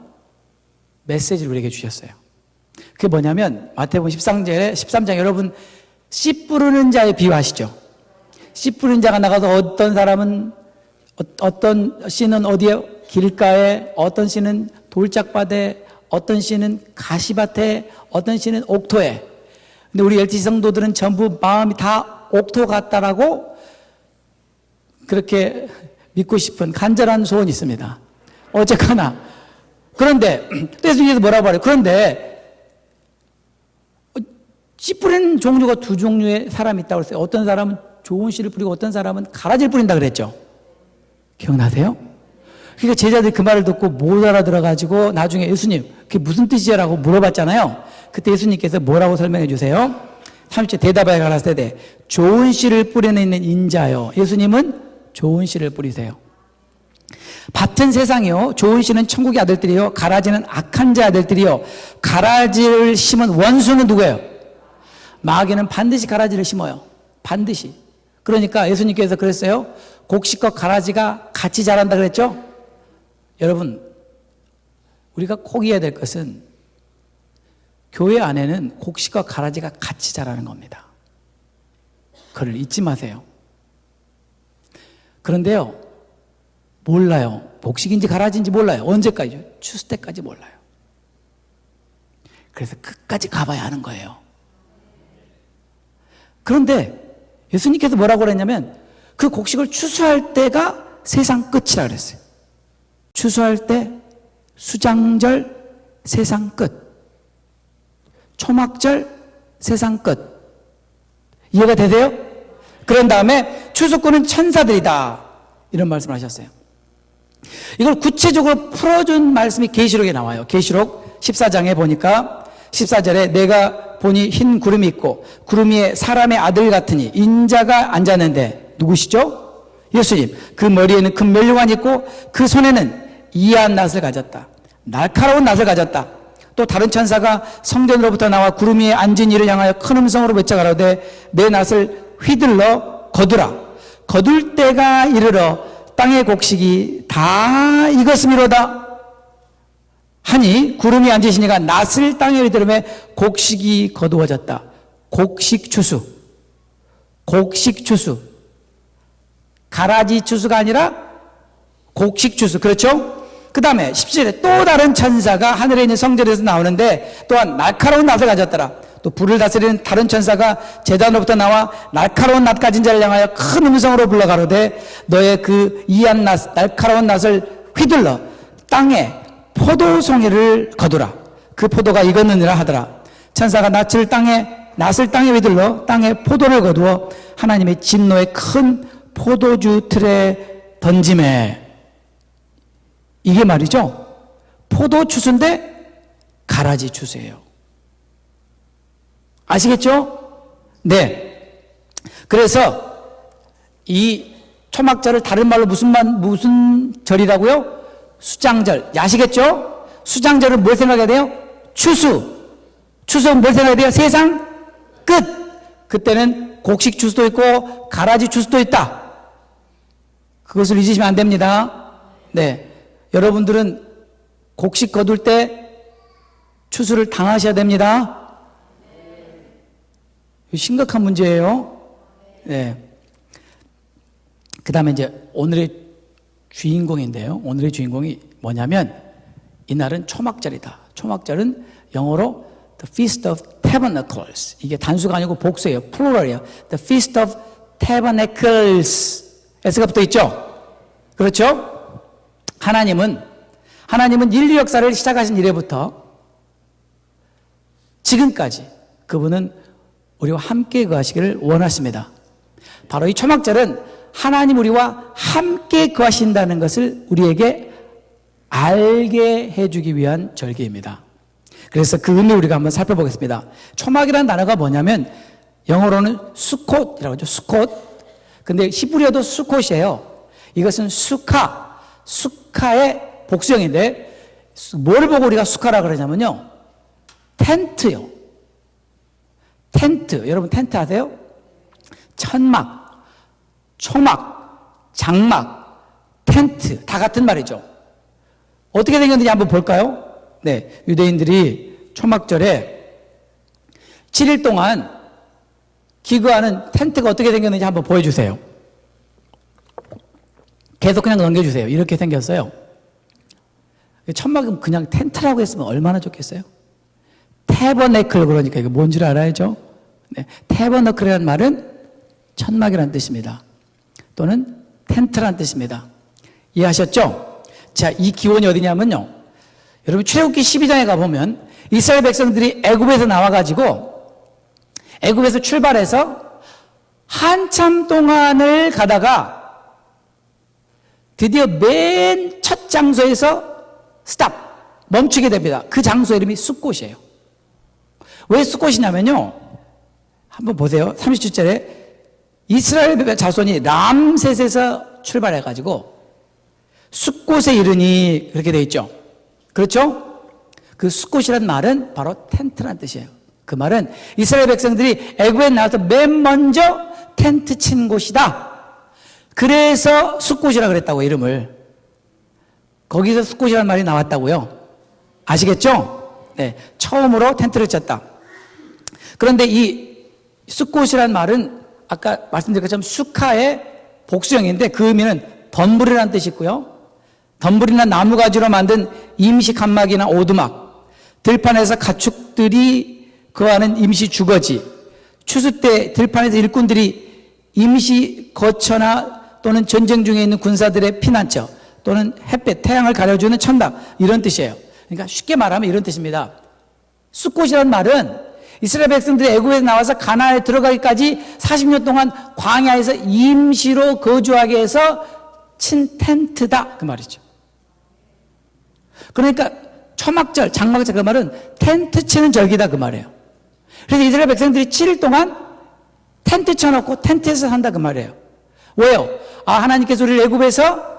메시지를 우리에게 주셨어요. 그게 뭐냐면 마태복음 13장 여러분 씨 뿌리는 자에 비유하시죠. 씨 뿌리는 자가 나가서 어떤 씨는 어디에 길가에, 어떤 씨는 돌짝밭에, 어떤 씨는 가시밭에, 어떤 씨는 옥토에. 근데 우리 LTC 성도들은 전부 마음이 다 옥토 같다라고 그렇게 믿고 싶은 간절한 소원이 있습니다. 어쨌거나. 그런데 예수님께서 뭐라고 말해요? 그런데 씨 뿌리는 종류가 두 종류의 사람이 있다고 그랬어요. 어떤 사람은 좋은 씨를 뿌리고 어떤 사람은 가라지를 뿌린다 그랬죠. 기억나세요? 그러니까 제자들이 그 말을 듣고 못 알아들어가지고 나중에 예수님 그게 무슨 뜻이야라고 물어봤잖아요. 그때 예수님께서 뭐라고 설명해 주세요? 30절 대답하여 가라사대 좋은 씨를 뿌려내는 인자요. 예수님은 좋은 씨를 뿌리세요. 밭은 세상이요. 좋은 씨는 천국의 아들들이요. 가라지는 악한 자 아들들이요. 가라지를 심은 원수는 누구예요? 마귀는 반드시 가라지를 심어요. 반드시. 그러니까 예수님께서 그랬어요. 곡식과 가라지가 같이 자란다 그랬죠? 여러분, 우리가 꼭 이해해야 될 것은 교회 안에는 곡식과 가라지가 같이 자라는 겁니다. 그걸 잊지 마세요. 그런데요, 몰라요. 곡식인지 가라지인지 몰라요. 언제까지요? 추수 때까지 몰라요. 그래서 끝까지 가봐야 하는 거예요. 그런데 예수님께서 뭐라고 그랬냐면 그 곡식을 추수할 때가 세상 끝이라 그랬어요. 추수할 때 수장절 세상 끝, 초막절 세상 끝. 이해가 되세요? 그런 다음에 추수꾼은 천사들이다 이런 말씀을 하셨어요. 이걸 구체적으로 풀어준 말씀이 계시록에 나와요. 계시록 14장에 보니까 14절에 내가 보니 흰 구름이 있고 구름 위에 사람의 아들 같으니 인자가 앉았는데 누구시죠? 예수님. 그 머리에는 큰 면류관이 있고 그 손에는 이한 낫을 가졌다. 날카로운 낫을 가졌다. 또 다른 천사가 성전으로부터 나와 구름 위에 앉은 이를 향하여 큰 음성으로 외쳐가로되 내 낫을 휘둘러 거두라. 거둘 때가 이르러 땅의 곡식이 다 익었음이로다 하니 구름이 앉으시니까 낫을 땅에 휘두르매 곡식이 거두어졌다. 곡식 추수. 곡식 추수. 가라지 추수가 아니라 곡식 추수. 그렇죠? 그 다음에 17절에 또 다른 천사가 하늘에 있는 성전에서 나오는데 또한 날카로운 낫을 가졌더라. 또 불을 다스리는 다른 천사가 제단으로부터 나와 날카로운 낫 가진 자를 향하여 큰 음성으로 불러 가로되 너의 그 이한 낫 날카로운 낫을 휘둘러 땅에 포도송이를 거두라. 그 포도가 익었느니라 하더라. 천사가 낫을 땅에 휘둘러 땅에 포도를 거두어 하나님의 진노의 큰 포도주 틀에 던짐에. 이게 말이죠, 포도 추수인데 가라지 추수예요. 아시겠죠? 네. 그래서 이 초막절을 다른 말로 무슨 절이라고요? 수장절. 아시겠죠? 수장절은 뭘 생각해야 돼요? 추수는 뭘 생각해야 돼요? 세상 끝. 그때는 곡식 추수도 있고 가라지 추수도 있다. 그것을 잊으시면 안 됩니다. 네. 여러분들은 곡식 거둘 때 추수를 당하셔야 됩니다. 심각한 문제예요. 네. 그 다음에 이제 오늘의 주인공인데요. 오늘의 주인공이 뭐냐면 이날은 초막절이다. 초막절은 영어로 The Feast of Tabernacles. 이게 단수가 아니고 복수예요. 플루럴이에요. The Feast of Tabernacles. S가 붙어 있죠? 그렇죠? 하나님은 인류 역사를 시작하신 이래부터 지금까지 그분은 우리와 함께 거하시기를 원하십니다. 바로 이 초막절은 하나님 우리와 함께 거하신다는 것을 우리에게 알게 해주기 위한 절기입니다. 그래서 그 의미 우리가 한번 살펴보겠습니다. 초막이라는 단어가 뭐냐면 영어로는 수콧이라고 하죠. 수콧. 근데 히브리어도 수콧이에요. 이것은 수카의 복수형인데 뭘 보고 우리가 수카라고 그러냐면요, 텐트요. 텐트. 여러분 텐트 아세요? 천막, 초막, 장막, 텐트 다 같은 말이죠. 어떻게 생겼는지 한번 볼까요? 네, 유대인들이 초막절에 7일 동안 기거하는 텐트가 어떻게 생겼는지 한번 보여주세요. 계속 그냥 넘겨주세요. 이렇게 생겼어요. 천막은 그냥 텐트라고 했으면 얼마나 좋겠어요? 태버네클, 그러니까 이거 뭔지 알아야죠? 네, 태버네클이라는 말은 천막이라는 뜻입니다. 또는 텐트라는 뜻입니다. 이해하셨죠? 자, 이 기원이 어디냐면요, 여러분 출애굽기 12장에 가보면 이스라엘 백성들이 애굽에서 나와가지고 애굽에서 출발해서 한참 동안을 가다가 드디어 맨 첫 장소에서 멈추게 됩니다. 그 장소 이름이 숫곳이에요. 왜 숫곳이냐면요, 한번 보세요. 37절에 이스라엘 자손이 람셋에서 출발해가지고 숫곳에 이르니, 그렇게 되어 있죠. 그렇죠? 그 숫곳이란 말은 바로 텐트란 뜻이에요. 그 말은 이스라엘 백성들이 애굽에 나와서 맨 먼저 텐트 친 곳이다. 그래서 숫곳이라 그랬다고, 이름을. 거기서 숫곳이라는 말이 나왔다고요. 아시겠죠? 네, 처음으로 텐트를 쳤다. 그런데 이 숫곳이라는 말은 아까 말씀드린 것처럼 수카의 복수형인데 그 의미는 덤불이라는 뜻이 있고요, 덤불이나 나무가지로 만든 임시 칸막이나 오두막, 들판에서 가축들이 거하는 임시 주거지, 추수 때 들판에서 일꾼들이 임시 거처나 또는 전쟁 중에 있는 군사들의 피난처, 또는 햇볕, 태양을 가려주는 천막, 이런 뜻이에요. 그러니까 쉽게 말하면 이런 뜻입니다. 숫곳이라는 말은 이스라엘 백성들이 애굽에서 나와서 가나안에 들어가기까지 40년 동안 광야에서 임시로 거주하게 해서 친 텐트다, 그 말이죠. 그러니까 초막절, 장막절, 그 말은 텐트 치는 절기다, 그 말이에요. 그래서 이스라엘 백성들이 7일 동안 텐트 쳐놓고 텐트에서 산다, 그 말이에요. 왜요? 하나님께서 우리를 애굽에서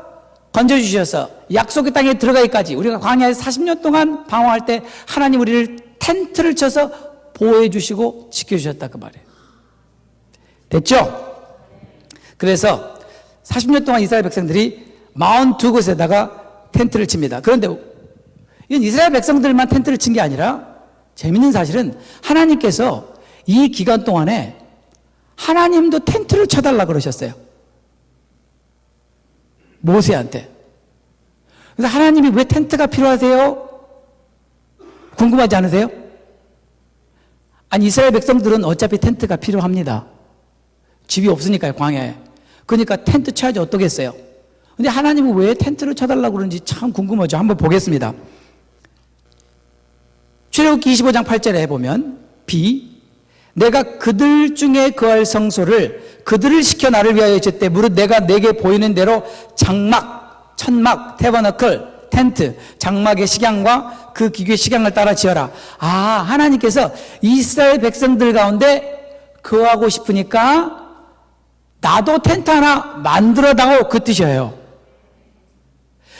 건져주셔서 약속의 땅에 들어가기까지 우리가 광야에서 40년 동안 방황할 때 하나님 우리를 텐트를 쳐서 보호해 주시고 지켜주셨다, 그 말이에요. 됐죠? 그래서 40년 동안 이스라엘 백성들이 42곳에다가 텐트를 칩니다. 그런데 이건 이스라엘 백성들만 텐트를 친 게 아니라 재밌는 사실은 하나님께서 이 기간 동안에 하나님도 텐트를 쳐달라 그러셨어요. 모세한테. 그래서 하나님이 왜 텐트가 필요하세요? 궁금하지 않으세요? 아니, 이스라엘 백성들은 어차피 텐트가 필요합니다. 집이 없으니까요, 광야에. 그러니까 텐트 쳐야지 어떠겠어요? 근데 하나님은 왜 텐트를 쳐달라고 그러는지 참 궁금하죠. 한번 보겠습니다. 출애굽기 25장 8절에 보면 B, 내가 그들 중에 거할 성소를 그들을 시켜 나를 위하여 짓되 무릇 내가 내게 보이는 대로 장막, 천막, 태버너클, 텐트, 장막의 식양과 그 기교의 식양을 따라 지어라. 아, 하나님께서 이스라엘 백성들 가운데 거하고 싶으니까 나도 텐트 하나 만들어 다오, 그 뜻이에요.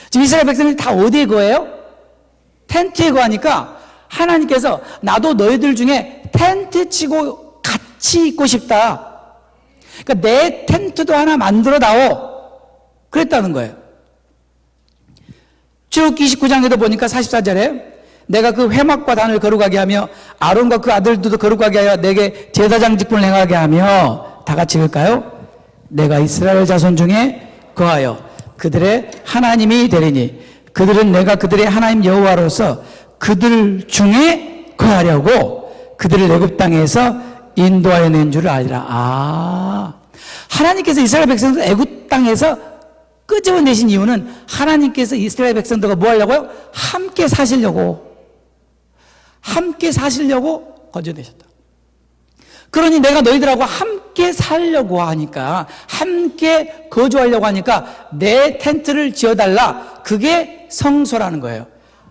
지금 이스라엘 백성들이 다 어디에 거해요? 텐트에 거하니까 하나님께서 나도 너희들 중에 텐트 치고 같이 있고 싶다. 그러니까 내 텐트도 하나 만들어 다오. 그랬다는 거예요. 출애굽기 29장에도 보니까 44절에 내가 그 회막과 단을 거룩하게 하며 아론과 그 아들들도 거룩하게 하여 내게 제사장 직분을 행하게 하며, 다 같이 읽을까요? 내가 이스라엘 자손 중에 거하여 그들의 하나님이 되리니 그들은 내가 그들의 하나님 여호와로서 그들 중에 거하려고 그들을 애굽 땅에서 인도하여 낸 줄을 알리라. 아, 하나님께서 이스라엘 백성들 애굽 땅에서 끄집어내신 이유는 하나님께서 이스라엘 백성들과 뭐 하려고요? 함께 사시려고 건져내셨다. 그러니 내가 너희들하고 함께 살려고 하니까, 함께 거주하려고 하니까 내 텐트를 지어달라. 그게 성소라는 거예요.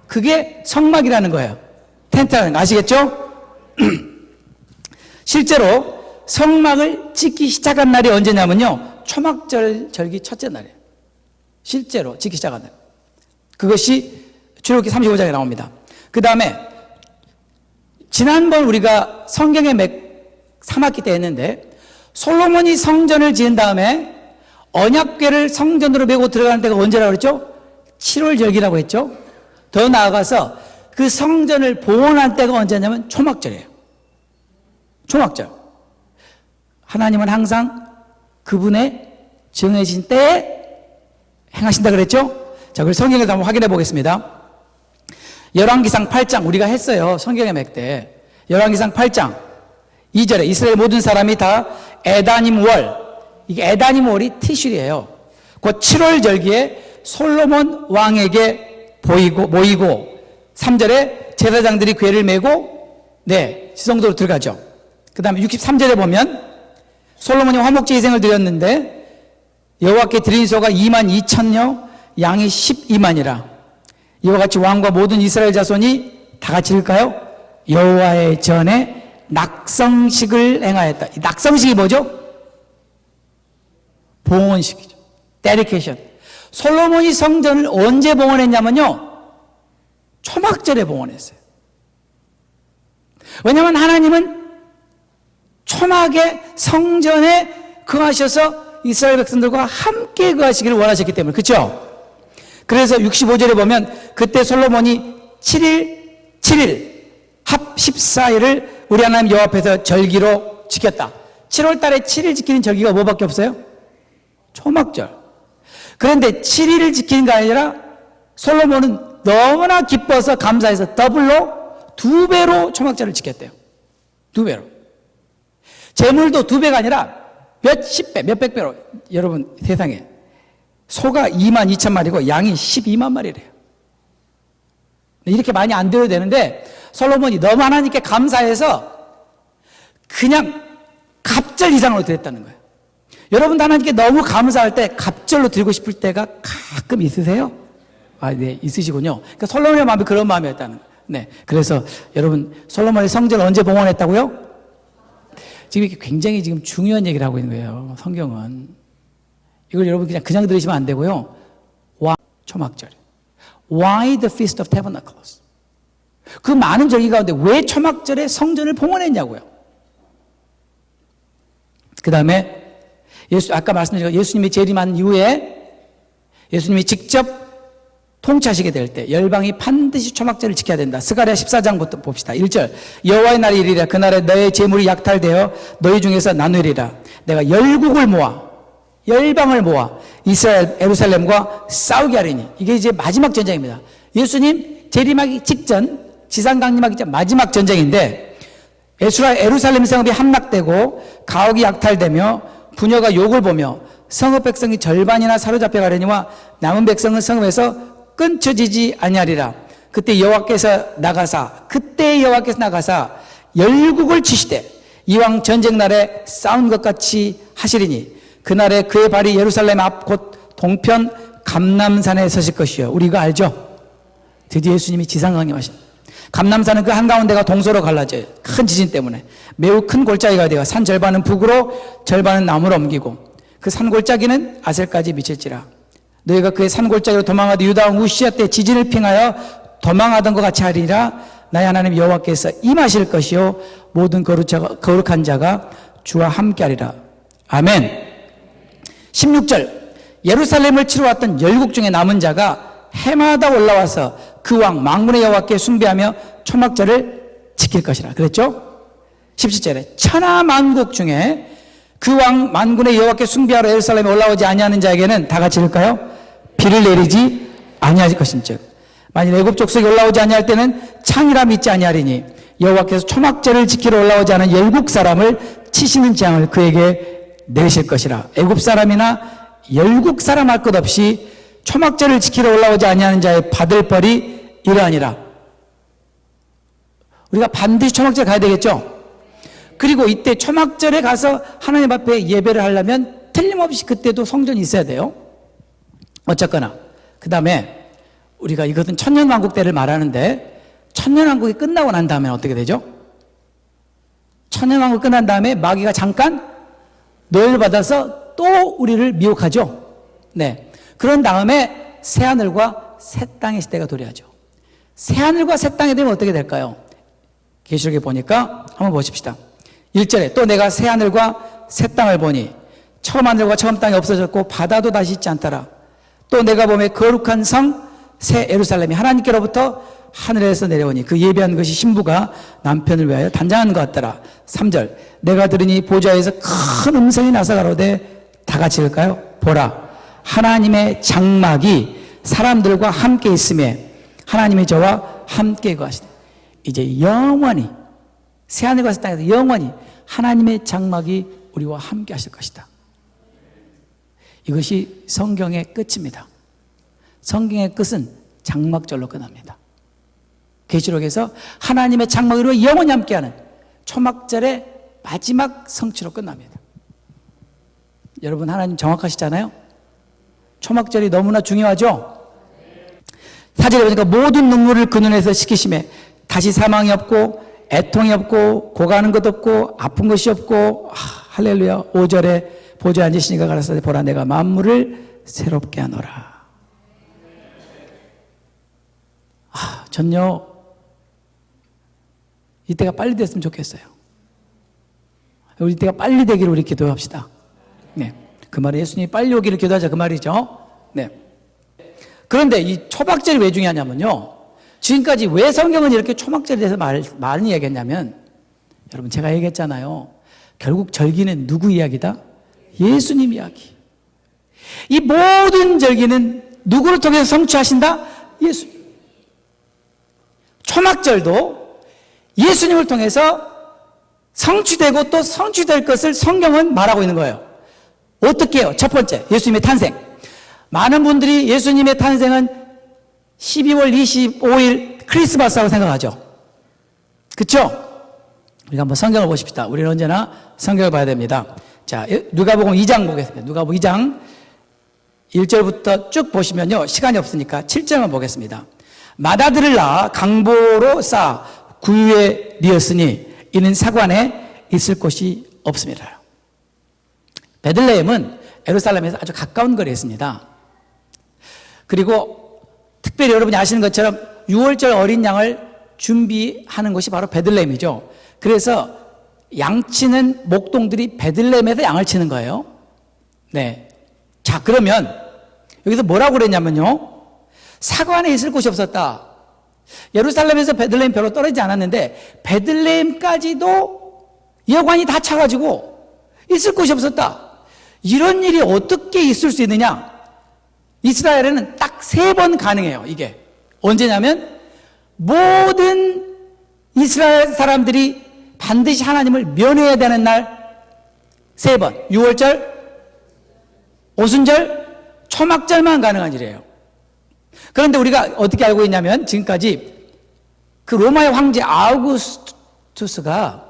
그게 성막이라는 거예요. 텐트라는 거 아시겠죠? 실제로 성막을 짓기 시작한 날이 언제냐면요, 초막절 절기 첫째 날이에요. 실제로 짓기 시작한 날. 그것이 출애굽기 35장에 나옵니다. 그 다음에 지난번 우리가 성경의 3학기 때 했는데, 솔로몬이 성전을 지은 다음에 언약궤를 성전으로 메고 들어가는 때가 언제라고 그랬죠? 7월 절기라고 했죠? 더 나아가서 그 성전을 봉헌할 때가 언제냐면 초막절이에요. 초막절. 하나님은 항상 그분의 정해진 때에 행하신다 그랬죠? 자, 그걸 성경에서 한번 확인해 보겠습니다. 열왕기상 8장 우리가 했어요. 성경의 맥 때. 열왕기상 8장 2절에 이스라엘 모든 사람이 다 에다님 월, 이게 에다님 월이 티슐이에요. 그 7월 절기에 솔로몬 왕에게 모이고 3절에 제사장들이 궤를 메고 지성소로 들어가죠. 그 다음에 63절에 보면 솔로몬이 화목제 희생을 드렸는데 여호와께 드린 소가 22,000여, 양이 12만이라. 이와 같이 왕과 모든 이스라엘 자손이 다 같이 읽을까요? 여호와의 전에 낙성식을 행하였다. 이 낙성식이 뭐죠? 봉헌식이죠. 데디케이션. 솔로몬이 성전을 언제 봉헌했냐면요, 초막절에 봉헌했어요. 왜냐하면 하나님은 초막의 성전에 거하셔서 이스라엘 백성들과 함께 거하시기를 원하셨기 때문에, 그렇죠? 그래서 65절에 보면 그때 솔로몬이 7일 합 14일을 우리 하나님 여호와 앞에서 절기로 지켰다. 7월 달에 7일 지키는 절기가 뭐밖에 없어요? 초막절. 그런데 7일을 지키는 게 아니라 솔로몬은 너무나 기뻐서 감사해서 더블로 2배로 초막절을 지켰대요. 2배로. 재물도 2배가 아니라 몇십 배, 몇백 배로. 여러분, 세상에 소가 22,000마리고 양이 12만 마리래요. 이렇게 많이 안 드려도 되는데 솔로몬이 너무 하나님께 감사해서 그냥 갑절 이상으로 드렸다는 거예요. 여러분도 하나님께 너무 감사할 때 갑절로 드리고 싶을 때가 가끔 있으세요? 아, 네, 있으시군요. 그러니까 솔로몬의 마음이 그런 마음이었다는 거예요. 네, 그래서 여러분, 솔로몬이 성전을 언제 봉헌했다고요? 지금 이렇게 굉장히 지금 중요한 얘기를 하고 있는 거예요. 성경은. 이걸 여러분 그냥 들으시면 안 되고요. 초막절. Why the Feast of Tabernacles? 그 많은 절기 가운데 왜 초막절에 성전을 봉헌했냐고요. 그 다음에 아까 말씀드린 예수님이 재림한 이후에 예수님이 직접 통치하시게 될 때 열방이 반드시 초막절을 지켜야 된다. 스가랴 14장부터 봅시다. 1절 여호와의 날이 이르리라. 그날에 너의 재물이 약탈되어 너희 중에서 나누리라. 내가 열국을 모아 열방을 모아 이스라엘 예루살렘과 싸우게 하리니. 이게 이제 마지막 전쟁입니다. 예수님 재림하기 직전, 지상 강림하기 전 마지막 전쟁인데, 예루살렘 성읍이 함락되고 가옥이 약탈되며 부녀가 욕을 보며 성읍 백성이 절반이나 사로잡혀 가려니와 남은 백성은 성읍에서 끊쳐지지 아니하리라. 그때 여호와께서 나가사 열국을 치시되 이왕 전쟁 날에 싸운 것 같이 하시리니 그날에 그의 발이 예루살렘 앞 곧 동편 감람산에 서실 것이요. 우리가 알죠? 드디어 예수님이 지상 강림하신. 감람산은 그 한가운데가 동서로 갈라져요. 큰 지진 때문에 매우 큰 골짜기가 되어 산 절반은 북으로 절반은 남으로 옮기고 그 산 골짜기는 아셀까지 미칠지라. 너희가 그의 산 골짜기로 도망하되 유다 왕 우시야 때 지진을 핑하여 도망하던 것 같이 하리라. 나의 하나님 여호와께서 임하실 것이요 모든 거룩한 자가 주와 함께하리라. 아멘. 16절, 예루살렘을 치러 왔던 열국 중에 남은 자가 해마다 올라와서 그 왕 만군의 여호와께 숭배하며 초막절을 지킬 것이라 그랬죠. 17절에 천하만국 중에 그 왕 만군의 여호와께 숭배하러 예루살렘에 올라오지 아니하는 자에게는 다 같이 읽을까요? 비를 내리지 아니할 것인즉 만일 애굽 족속이 올라오지 아니할 때는 창이라 믿지 아니하리니 여호와께서 초막절을 지키러 올라오지 않은 열국 사람을 치시는 재앙을 그에게 내리실 것이라. 애굽 사람이나 열국 사람 할 것 없이 초막절을 지키러 올라오지 아니하는 자의 받을 벌이 이러하니라. 우리가 반드시 초막절 가야 되겠죠. 그리고 이때 초막절에 가서 하나님 앞에 예배를 하려면 틀림없이 그때도 성전이 있어야 돼요. 어쨌거나 그 다음에 우리가 이것은 천년왕국 때를 말하는데, 천년왕국이 끝나고 난 다음에 어떻게 되죠? 천년왕국 끝난 다음에 마귀가 잠깐 노예를 받아서 또 우리를 미혹하죠. 네. 그런 다음에 새하늘과 새 땅의 시대가 도래하죠. 새하늘과 새 땅이 되면 어떻게 될까요? 계시록에 보니까 한번 보십시다. 1절에 또 내가 새하늘과 새 땅을 보니 처음 하늘과 처음 땅이 없어졌고 바다도 다시 있지 않더라. 또 내가 보매 거룩한 성 새 예루살렘이 하나님께로부터 하늘에서 내려오니 그 예비한 것이 신부가 남편을 위하여 단장한 것 같더라. 3절 내가 들으니 보좌에서 큰 음성이 나서 가로되 다 같이 읽을까요? 보라 하나님의 장막이 사람들과 함께 있음에 하나님이 저와 함께 거하시네. 이제 영원히 새하늘과 새 땅에서 영원히 하나님의 장막이 우리와 함께 하실 것이다. 이것이 성경의 끝입니다. 성경의 끝은 장막절로 끝납니다. 계시록에서 하나님의 장막이 우리와 영원히 함께하는 초막절의 마지막 성취로 끝납니다. 여러분 하나님 정확하시잖아요. 초막절이 너무나 중요하죠. 사절에 보니까 모든 눈물을 그 눈에서 씻기심에 다시 사망이 없고 애통이 없고 고가는 것 없고 아픈 것이 없고 할렐루야. 5절에 보좌에 앉으시니까 가라사대 보라 내가 만물을 새롭게 하노라. 전요 이때가 빨리 됐으면 좋겠어요. 우리 이때가 빨리 되기를 우리 기도합시다. 네, 그 말은 예수님이 빨리 오기를 기도하자 그 말이죠. 네. 그런데 이 초막절이 왜 중요하냐면요. 지금까지 왜 성경은 이렇게 초막절에 대해서 많이 얘기했냐면, 여러분 제가 얘기했잖아요. 결국 절기는 누구 이야기다? 예수님 이야기. 이 모든 절기는 누구를 통해서 성취하신다? 예수님. 초막절도 예수님을 통해서 성취되고 또 성취될 것을 성경은 말하고 있는 거예요. 어떻게 해요? 첫 번째, 예수님의 탄생. 많은 분들이 예수님의 탄생은 12월 25일 크리스마스라고 생각하죠. 그렇죠? 우리가 한번 성경을 보십시다. 우리는 언제나 성경을 봐야 됩니다. 자, 누가복음 2장 보겠습니다. 누가복음 2장 1절부터 쭉 보시면요. 시간이 없으니까 7절만 보겠습니다. 마다들을 낳아 강보로 쌓아 구유에 뉘었으니 이는 사관에 있을 곳이 없습니다. 베들레헴은 예루살렘에서 아주 가까운 거리에 있습니다. 그리고 특별히 여러분이 아시는 것처럼 6월절 어린 양을 준비하는 곳이 바로 베들레헴이죠. 그래서 양치는 목동들이 베들레헴에서 양을 치는 거예요. 네. 자, 그러면 여기서 뭐라고 그랬냐면요. 사관에 있을 곳이 없었다. 예루살렘에서 베들레헴 별로 떨어지지 않았는데 베들레헴까지도 여관이 다 차가지고 있을 곳이 없었다. 이런 일이 어떻게 있을 수 있느냐? 이스라엘에는 딱 3번 가능해요. 이게 언제냐면 모든 이스라엘 사람들이 반드시 하나님을 면해야 되는 날 3번, 6월절, 오순절, 초막절만 가능한 일이에요. 그런데 우리가 어떻게 알고 있냐면 지금까지 그 로마의 황제 아우구스투스가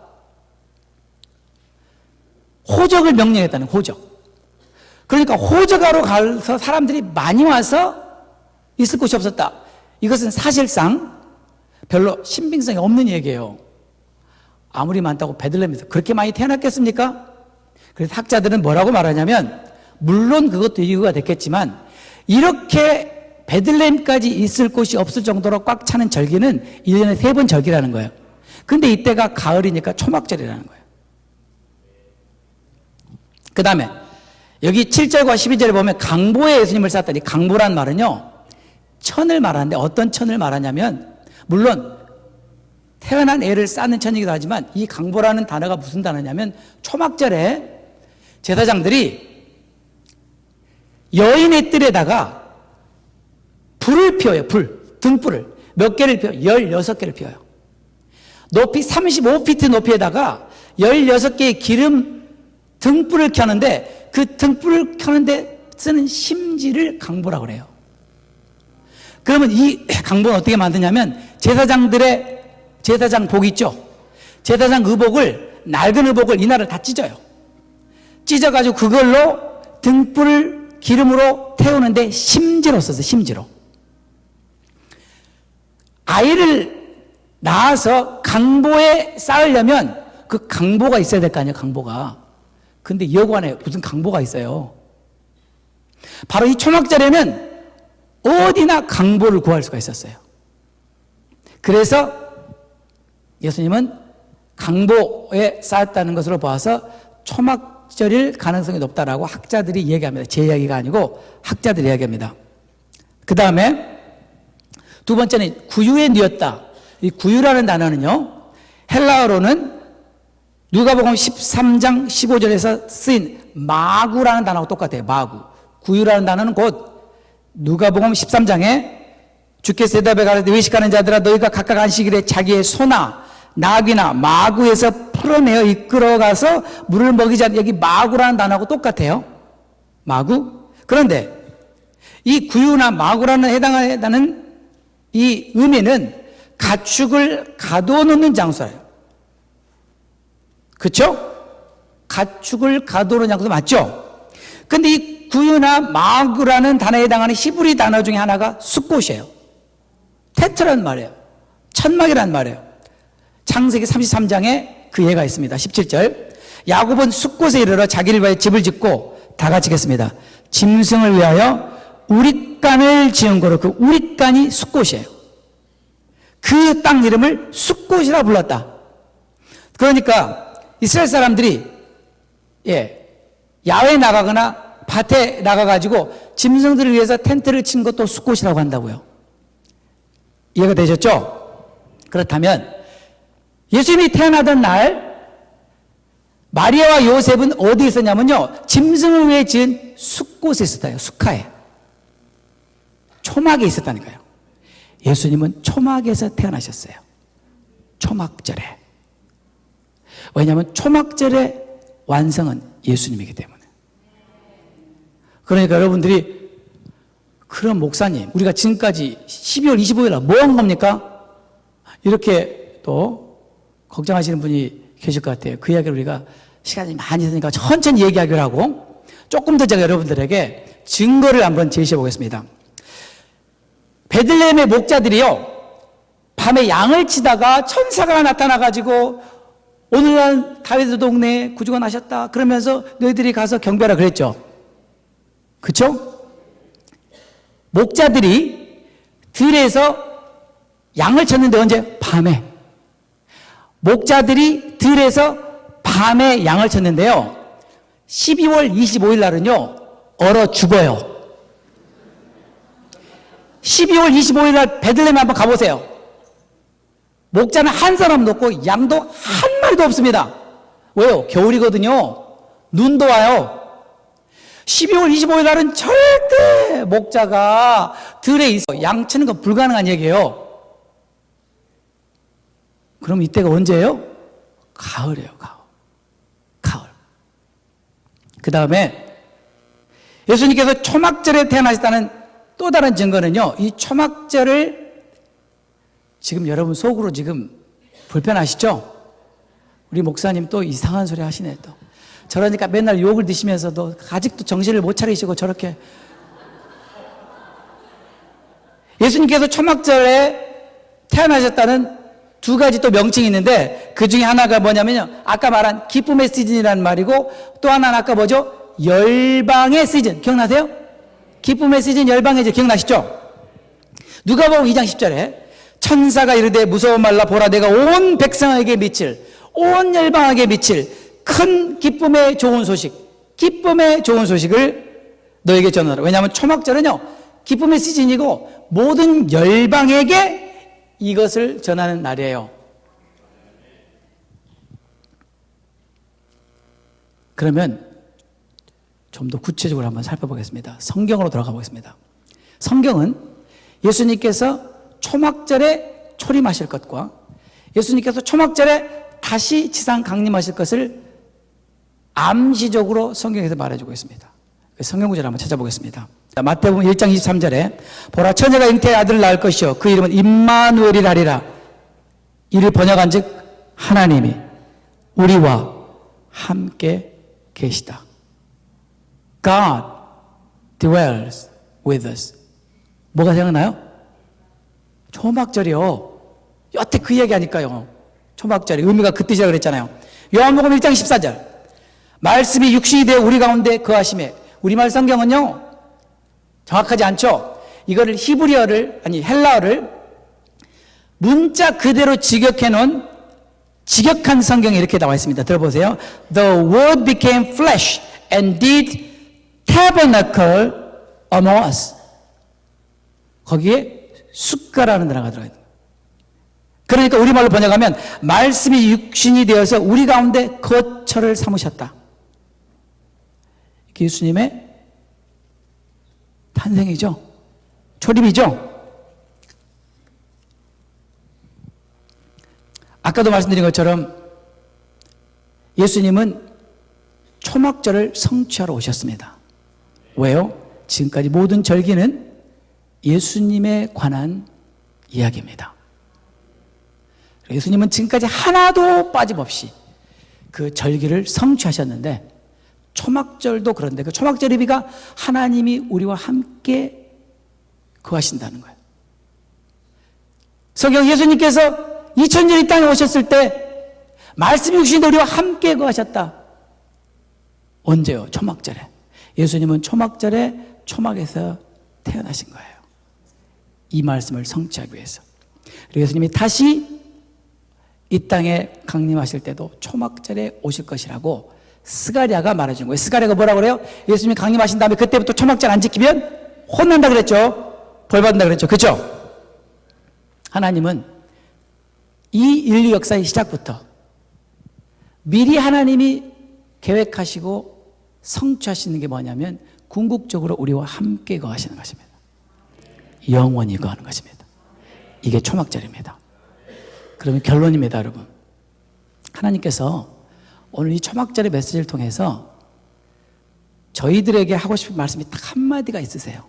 호적을 명령했다는 호적. 그러니까 호적하러 가서 사람들이 많이 와서 있을 곳이 없었다. 이것은 사실상 별로 신빙성이 없는 얘기예요. 아무리 많다고 베들레헴에서 그렇게 많이 태어났겠습니까? 그래서 학자들은 뭐라고 말하냐면 물론 그것도 이유가 됐겠지만 이렇게 베들레헴까지 있을 곳이 없을 정도로 꽉 차는 절기는 1년에 3번 절기라는 거예요. 근데 이때가 가을이니까 초막절이라는 거예요. 그 다음에 여기 7절과 12절에 보면 강보에 예수님을 쌓았다니, 강보란 말은요 천을 말하는데 어떤 천을 말하냐면 물론 태어난 애를 쌓는 천이기도 하지만 이 강보라는 단어가 무슨 단어냐면 초막절에 제사장들이 여인의 뜰에다가 불을 피워요. 등불을 몇 개를 피워요? 16개를 피워요. 높이 35피트 높이에다가 16개의 기름 등불을 켜는데 그 등불을 켜는데 쓰는 심지를 강보라고 그래요. 그러면 이 강보는 어떻게 만드냐면 제사장복 있죠? 제사장 의복을, 낡은 의복을 이날을 다 찢어요. 찢어가지고 그걸로 등불을 기름으로 태우는데 심지로 썼어요. 심지로. 아이를 낳아서 강보에 쌓으려면 그 강보가 있어야 될 거 아니에요. 강보가. 근데 여관에 무슨 강보가 있어요. 바로 이 초막절에는 어디나 강보를 구할 수가 있었어요. 그래서 예수님은 강보에 쌓았다는 것으로 봐서 초막절일 가능성이 높다라고 학자들이 얘기합니다. 제 이야기가 아니고 학자들이 이야기합니다. 그 다음에 두 번째는 구유에 뉘었다. 이 구유라는 단어는요, 헬라어로는 누가복음 13장 15절에서 쓰인 마구라는 단어하고 똑같아요. 마구. 구유라는 단어는 곧 누가복음 13장에 주께서 대답해 가라사대 외식하는 자들아 너희가 각각 안식일에 자기의 소나 나귀나 마구에서 풀어내어 이끌어가서 물을 먹이지 않는, 여기 마구라는 단어하고 똑같아요. 마구. 그런데 이 구유나 마구라는 해당하는 이 의미는 가축을 가둬놓는 장소예요. 그렇죠? 가축을 가둬놓는 장소 맞죠? 근데 이 구유나 마구라는 단어에 해당하는 히브리 단어 중에 하나가 숫곳이에요. 텐트라는 말이에요. 천막이라는 말이에요. 창세기 33장에 그 예가 있습니다. 17절. 야곱은 숫곳에 이르러 자기를 위하여 집을 짓고 다 같이 읽겠습니다. 짐승을 위하여 우릿간을 지은 거로, 그 우릿간이 숫곳이에요. 그 땅 이름을 숫곳이라 불렀다. 그러니까 이스라엘 사람들이 야외에 나가거나 밭에 나가가지고 짐승들을 위해서 텐트를 친 것도 숫곳이라고 한다고요. 이해가 되셨죠? 그렇다면 예수님이 태어나던 날 마리아와 요셉은 어디에 있었냐면요, 짐승을 위해 지은 숫곳에 있었다요. 숫가에, 초막에 있었다니까요. 예수님은 초막에서 태어나셨어요. 초막절에. 왜냐하면 초막절의 완성은 예수님이기 때문에. 그러니까 여러분들이, 그럼 목사님, 우리가 지금까지 12월 25일 날 뭐 한 겁니까? 이렇게 또 걱정하시는 분이 계실 것 같아요. 그 이야기를 우리가 시간이 많이 있으니까 천천히 얘기하기로 하고 조금 더 제가 여러분들에게 증거를 한번 제시해 보겠습니다. 베들레헴의 목자들이요, 밤에 양을 치다가 천사가 나타나가지고 오늘날 다윗의 동네에 구주가 나셨다 그러면서 너희들이 가서 경배하라 그랬죠. 그쵸? 목자들이 들에서 양을 쳤는데 언제? 밤에. 목자들이 들에서 밤에 양을 쳤는데요, 12월 25일 날은요 얼어 죽어요. 12월 25일 날 베들레헴 한번 가보세요. 목자는 한 사람도 없고 양도 한 마리도 없습니다. 왜요? 겨울이거든요. 눈도 와요. 12월 25일 날은 절대 목자가 들에 있어 양 치는 건 불가능한 얘기예요. 그럼 이때가 언제예요? 가을이에요. 가을. 그 다음에 예수님께서 초막절에 태어나셨다는 또 다른 증거는요, 이 초막절을 지금 여러분 속으로 지금 불편하시죠? 우리 목사님 또 이상한 소리 하시네 또. 저러니까 맨날 욕을 드시면서도 아직도 정신을 못 차리시고 저렇게. 예수님께서 초막절에 태어나셨다는 두 가지 또 명칭이 있는데 그 중에 하나가 뭐냐면요, 아까 말한 기쁨의 시즌이라는 말이고 또 하나는 아까 뭐죠? 열방의 시즌. 기억나세요? 기쁨의 시즌, 열방의 시즌 기억나시죠? 누가복음 2장 10절에 천사가 이르되 무서워 말라 보라 내가 온 백성에게 미칠 온 열방에게 미칠 큰 기쁨의 좋은 소식을 너에게 전하라. 왜냐하면 초막절은요 기쁨의 시즌이고 모든 열방에게 이것을 전하는 날이에요. 그러면 좀 더 구체적으로 한번 살펴보겠습니다. 성경으로 돌아가 보겠습니다. 성경은 예수님께서 초막절에 초림하실 것과 예수님께서 초막절에 다시 지상 강림하실 것을 암시적으로 성경에서 말해주고 있습니다. 성경 구절을 한번 찾아보겠습니다. 마태복음 1장 23절에 보라 처녀가 잉태의 아들을 낳을 것이요 그 이름은 임마누엘이라 하리라. 이를 번역한 즉 하나님이 우리와 함께 계시다. God dwells with us. 뭐가 생각나요? 초막절이요. 여태 그 얘기하니까요. 초막절이 의미가 그 뜻이라고 그랬잖아요. 요한복음 1장 14절 말씀이 육신이 되어 우리 가운데 거하심에. 우리말 성경은요 정확하지 않죠. 이거를 헬라어를 문자 그대로 직역해 놓은 직역한 성경에 이렇게 나와 있습니다. 들어보세요. The word became flesh and did tabernacle among us. 거기에 숫가라는 단어가 들어가 있습니다. 그러니까 우리말로 번역하면 말씀이 육신이 되어서 우리 가운데 거처를 삼으셨다. 예수님의 탄생이죠. 초림이죠. 아까도 말씀드린 것처럼 예수님은 초막절을 성취하러 오셨습니다. 왜요? 지금까지 모든 절기는 예수님에 관한 이야기입니다. 예수님은 지금까지 하나도 빠짐없이 그 절기를 성취하셨는데 초막절도 그런데 그 초막절 의미가 하나님이 우리와 함께 거하신다는 거예요. 성경 예수님께서 2000년 이 땅에 오셨을 때 말씀이 육신이 우리와 함께 거하셨다. 언제요? 초막절에. 예수님은 초막절에 초막에서 태어나신 거예요. 이 말씀을 성취하기 위해서. 그리고 예수님이 다시 이 땅에 강림하실 때도 초막절에 오실 것이라고 스가랴가 말해준 거예요. 스가랴가 뭐라고 그래요? 예수님이 강림하신 다음에 그때부터 초막절 안 지키면 혼난다 그랬죠. 벌받는다 그랬죠. 그렇죠? 하나님은 이 인류 역사의 시작부터 미리 하나님이 계획하시고 성취하시는 게 뭐냐면 궁극적으로 우리와 함께 거하시는 것입니다. 영원히 거하는 것입니다. 이게 초막절입니다. 그러면 결론입니다, 여러분. 하나님께서 오늘 이 초막절의 메시지를 통해서 저희들에게 하고 싶은 말씀이 딱 한마디가 있으세요.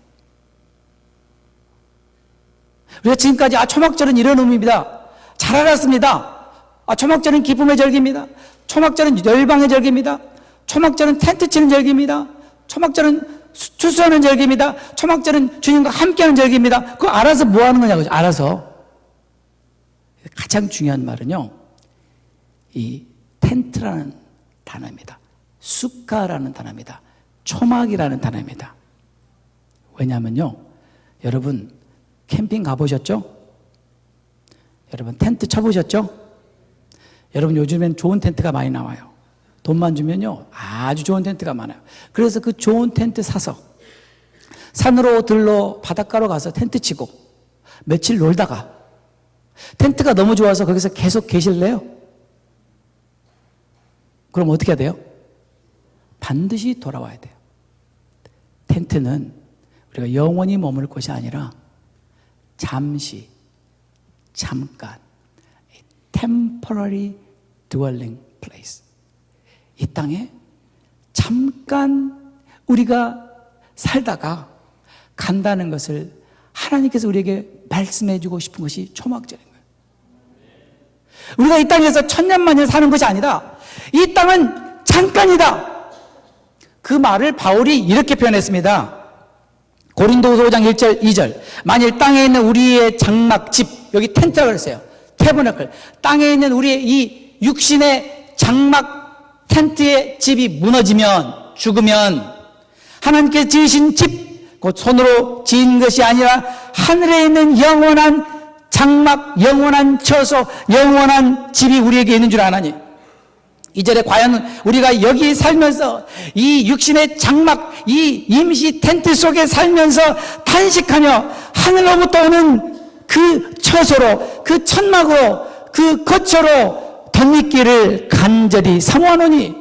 우리가 지금까지 초막절은 이런 의미입니다. 잘 알았습니다. 초막절은 기쁨의 절기입니다. 초막절은 열방의 절기입니다. 초막절은 텐트 치는 절기입니다. 초막절은 추수하는 절기입니다. 초막절은 주님과 함께하는 절기입니다. 그거 알아서 뭐 하는 거냐고요. 알아서. 가장 중요한 말은요, 이 텐트라는 단어입니다. 수카라는 단어입니다. 초막이라는 단어입니다. 왜냐하면요, 여러분 캠핑 가보셨죠? 여러분 텐트 쳐보셨죠? 여러분 요즘엔 좋은 텐트가 많이 나와요. 돈만 주면요 아주 좋은 텐트가 많아요. 그래서 그 좋은 텐트 사서 산으로 들로 바닷가로 가서 텐트 치고 며칠 놀다가 텐트가 너무 좋아서 거기서 계속 계실래요? 그럼 어떻게 해야 돼요? 반드시 돌아와야 돼요. 텐트는 우리가 영원히 머물 곳이 아니라 잠시, 잠깐, temporary dwelling place. 이 땅에 잠깐 우리가 살다가 간다는 것을 하나님께서 우리에게 말씀해 주고 싶은 것이 초막절인 거예요. 우리가 이 땅에서 천년만년 사는 것이 아니라 이 땅은 잠깐이다. 그 말을 바울이 이렇게 표현했습니다. 고린도후서 5장 1절 2절. 만일 땅에 있는 우리의 장막 집, 여기 텐트라고 그랬어요. 태버너클. 땅에 있는 우리의 이 육신의 장막 텐트의 집이 무너지면, 죽으면 하나님께서 지으신 집, 곧 손으로 지은 것이 아니라 하늘에 있는 영원한 장막, 영원한 처소, 영원한 집이 우리에게 있는 줄 아나니. 이절에 과연 우리가 여기 살면서 이 육신의 장막, 이 임시 텐트 속에 살면서 탄식하며 하늘로부터 오는 그 처소로, 그 천막으로, 그 거처로 덧입기를 간절히 사모하노니.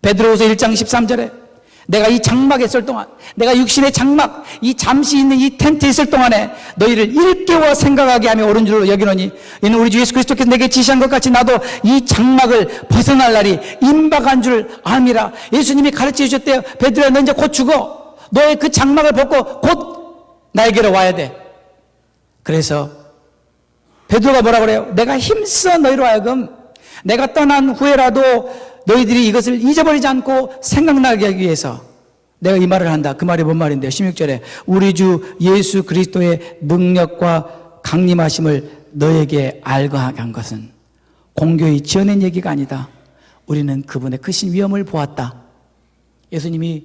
베드로후서 1장 13절에 내가 이 장막에 있을 동안, 내가 육신의 장막, 이 잠시 있는 이 텐트에 있을 동안에 너희를 일깨워 생각하게 하며 옳은 줄로 여기노니 이는 우리 주 예수 그리스도께서 내게 지시한 것 같이 나도 이 장막을 벗어날 날이 임박한 줄 암이라. 예수님이 가르쳐 주셨대요. 베드로야, 너 이제 곧 죽어. 너의 그 장막을 벗고 곧 나에게로 와야 돼. 그래서 베드로가 뭐라 그래요? 내가 힘써 너희로 하여금 내가 떠난 후에라도 너희들이 이것을 잊어버리지 않고 생각나게 하기 위해서 내가 이 말을 한다. 그 말이 뭔 말인데요? 16절에 우리 주 예수 그리스도의 능력과 강림하심을 너에게 알거하게 한 것은 공교히 지어낸 얘기가 아니다. 우리는 그분의 크신 위엄을 보았다. 예수님이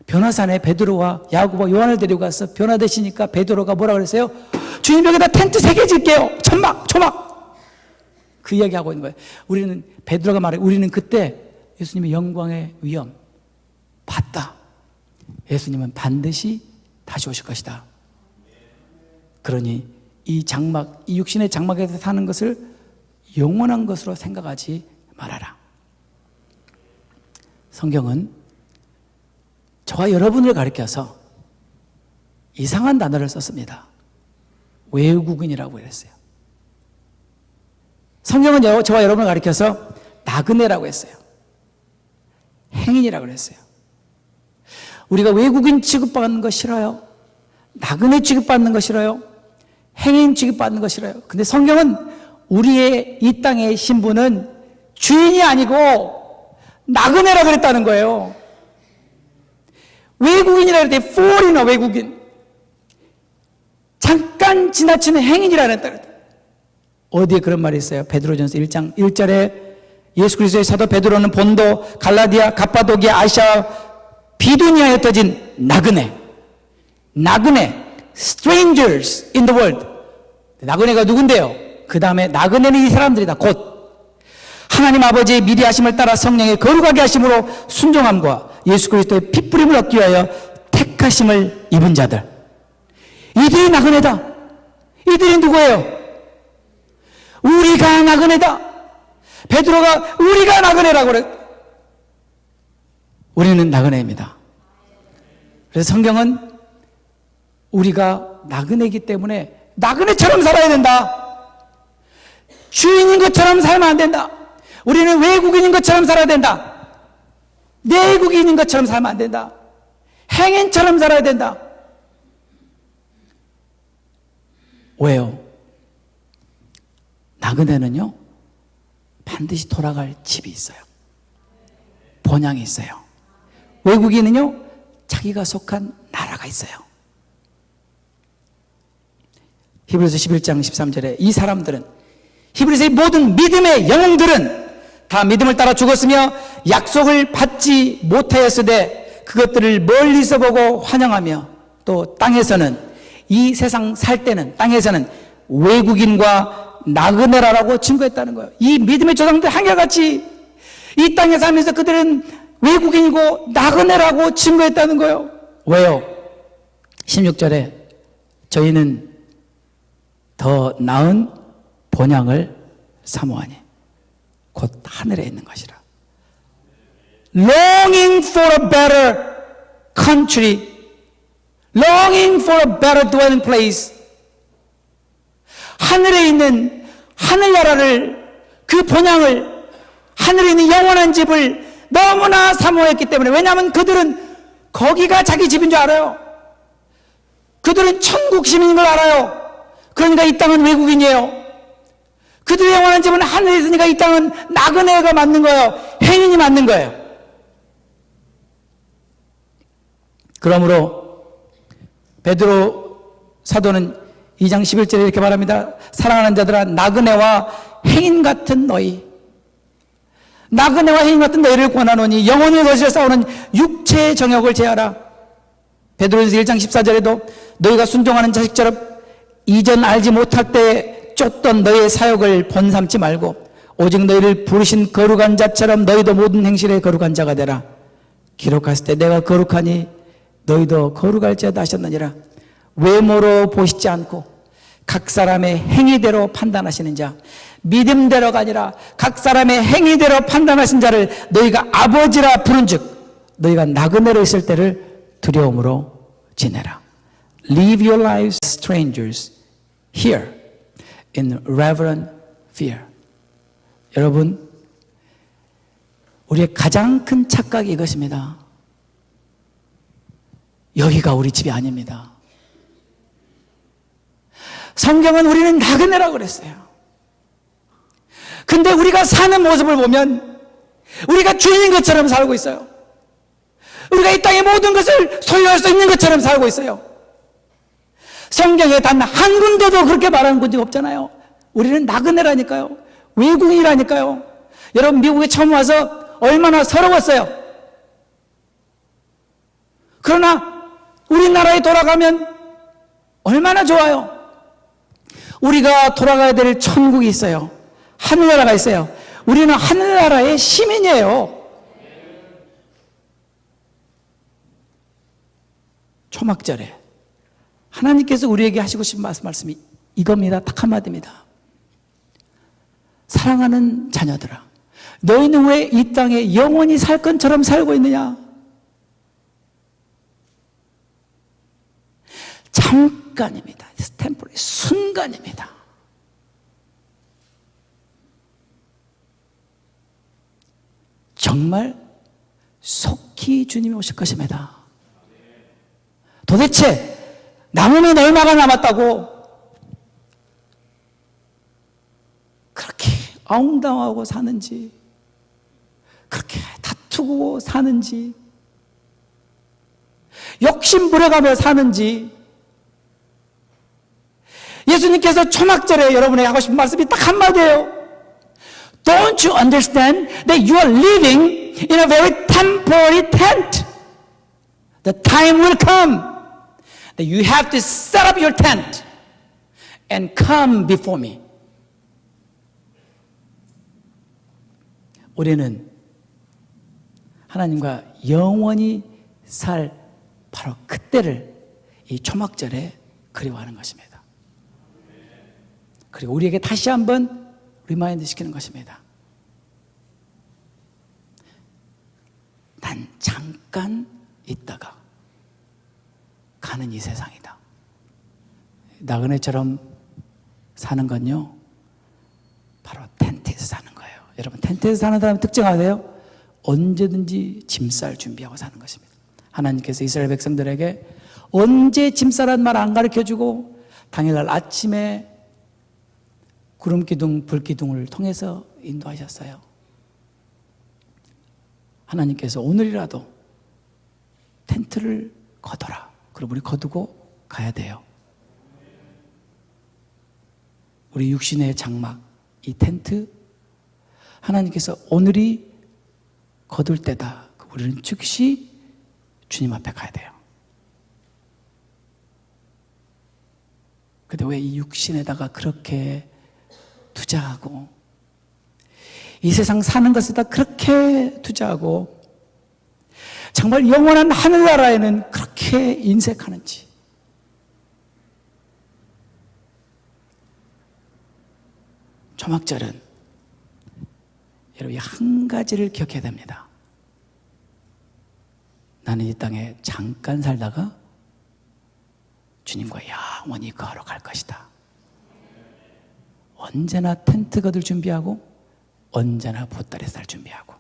변화산에 베드로와 야고보와 요한을 데리고 가서 변화되시니까 베드로가 뭐라 그랬어요? 주님, 여기다 텐트 3개 질게요. 천막, 초막. 그 이야기하고 있는 거예요. 우리는, 베드로가 말해, 우리는 그때 예수님의 영광의 위엄 봤다. 예수님은 반드시 다시 오실 것이다. 그러니 이 장막, 이 육신의 장막에서 사는 것을 영원한 것으로 생각하지 말아라. 성경은 저와 여러분을 가리켜서 이상한 단어를 썼습니다. 외국인이라고 그랬어요. 성경은 저와 여러분을 가리켜서 나그네라고 했어요. 행인이라고 그랬어요. 우리가 외국인 취급받는 거 싫어요. 나그네 취급받는 거 싫어요. 행인 취급받는 거 싫어요. 근데 성경은 우리의 이 땅의 신분은 주인이 아니고 나그네라고 그랬다는 거예요. 외국인이라고 그랬더니 foreigner, 외국인. 잠깐 지나치는 행인이라고 그랬다. 어디에 그런 말이 있어요? 베드로전서 1장 1절에 예수 그리스도의 사도 베드로는 본도, 갈라디아, 갑바도기아, 아시아, 비두니아에 흩어진 나그네, strangers in the world. 나그네가 누군데요? 그 다음에 나그네는 이 사람들이다. 곧 하나님 아버지의 미리 하심을 따라 성령의 거룩하게 하심으로 순종함과 예수 그리스도의 핏부림을 얻기 위하여 택하심을 입은 자들. 이들이 나그네다. 이들이 누구예요? 우리가 나그네다. 베드로가 우리가 나그네라고 그래. 우리는 나그네입니다. 그래서 성경은 우리가 나그네이기 때문에 나그네처럼 살아야 된다. 주인인 것처럼 살면 안 된다. 우리는 외국인인 것처럼 살아야 된다. 내국인인 것처럼 살면 안 된다. 행인처럼 살아야 된다. 왜요? 나그네는요, 반드시 돌아갈 집이 있어요. 본향이 있어요. 외국인은요, 자기가 속한 나라가 있어요. 히브리서 11장 13절에 이 사람들은, 히브리서의 모든 믿음의 영웅들은 다 믿음을 따라 죽었으며 약속을 받지 못하였으되 그것들을 멀리서 보고 환영하며 또 땅에서는, 이 세상 살 때는 땅에서는 외국인과 나그네라고 증거했다는 거예요. 이 믿음의 조상들 한결같이 이 땅에 살면서 그들은 외국인이고 나그네라고 증거했다는 거예요. 왜요? 16절에 저희는 더 나은 본향을 사모하니 곧 하늘에 있는 것이라. longing for a better country, longing for a better dwelling place. 하늘에 있는 하늘나라를, 그 본향을, 하늘에 있는 영원한 집을 너무나 사모했기 때문에, 왜냐하면 그들은 거기가 자기 집인 줄 알아요. 그들은 천국 시민인 걸 알아요. 그러니까 이 땅은 외국인이에요. 그들의 영원한 집은 하늘에 있으니까 이 땅은 나그네가 맞는 거예요. 행인이 맞는 거예요. 그러므로 베드로 사도는 2장 11절에 이렇게 말합니다. 사랑하는 자들아, 나그네와 행인 같은 너희, 나그네와 행인 같은 너희를 권하노니 영혼을 거스려 싸우는 육체의 정욕을 제하라. 베드로전서 1장 14절에도 너희가 순종하는 자식처럼 이전 알지 못할 때 쫓던 너희의 사욕을 번삼지 말고 오직 너희를 부르신 거룩한 자처럼 너희도 모든 행실에 거룩한 자가 되라. 기록했을 때 내가 거룩하니 너희도 거룩할지어다 하셨느니라. 외모로 보시지 않고 각 사람의 행위대로 판단하시는 자, 믿음대로가 아니라 각 사람의 행위대로 판단하신 자를 너희가 아버지라 부른즉 너희가 나그네로 있을 때를 두려움으로 지내라. Live your lives strangers here in reverent fear. 여러분, 우리의 가장 큰 착각이 이것입니다. 여기가 우리 집이 아닙니다. 성경은 우리는 나그네라고 그랬어요. 근데 우리가 사는 모습을 보면 우리가 주인인 것처럼 살고 있어요. 우리가 이 땅의 모든 것을 소유할 수 있는 것처럼 살고 있어요. 성경에 단 한 군데도 그렇게 말하는 군데가 없잖아요. 우리는 나그네라니까요. 외국인이라니까요. 여러분, 미국에 처음 와서 얼마나 서러웠어요. 그러나 우리나라에 돌아가면 얼마나 좋아요. 우리가 돌아가야 될 천국이 있어요. 하늘나라가 있어요. 우리는 하늘나라의 시민이에요. 초막절에 하나님께서 우리에게 하시고 싶은 말씀이 이겁니다. 딱 한마디입니다. 사랑하는 자녀들아, 너희는 왜 이 땅에 영원히 살 것처럼 살고 있느냐? 잠깐입니다. 템포리, 순간입니다. 정말 속히 주님이 오실 것입니다. 도대체 남으면 얼마가 남았다고 그렇게 아웅다웅하고 사는지, 그렇게 다투고 사는지, 욕심 부려가며 사는지. 예수님께서 초막절에 여러분에게 하고 싶은 말씀이 딱 한마디예요. Don't you understand that you are living in a very temporary tent? The time will come that you have to set up your tent and come before me. 우리는 하나님과 영원히 살 바로 그때를 이 초막절에 그리워하는 것입니다. 그리고 우리에게 다시 한번 리마인드 시키는 것입니다. 난 잠깐 있다가 가는 이 세상이다. 나그네처럼 사는 건요, 바로 텐트에서 사는 거예요. 여러분, 텐트에서 사는 사람 특징 아세요? 언제든지 짐 쌀 준비하고 사는 것입니다. 하나님께서 이스라엘 백성들에게 언제 짐 싸라는 말 안 가르쳐주고 당일날 아침에 구름기둥, 불기둥을 통해서 인도하셨어요. 하나님께서 오늘이라도 텐트를 거둬라. 그럼 우리 거두고 가야 돼요. 우리 육신의 장막, 이 텐트, 하나님께서 오늘이 거둘 때다. 우리는 즉시 주님 앞에 가야 돼요. 근데 왜 이 육신에다가 그렇게 투자하고, 이 세상 사는 것에다 그렇게 투자하고, 정말 영원한 하늘나라에는 그렇게 인색하는지. 초막절은 여러분 한 가지를 기억해야 됩니다. 나는 이 땅에 잠깐 살다가 주님과 영원히 거하러 갈 것이다. 언제나 텐트 거둘 준비하고 언제나 보따리 쌀 준비하고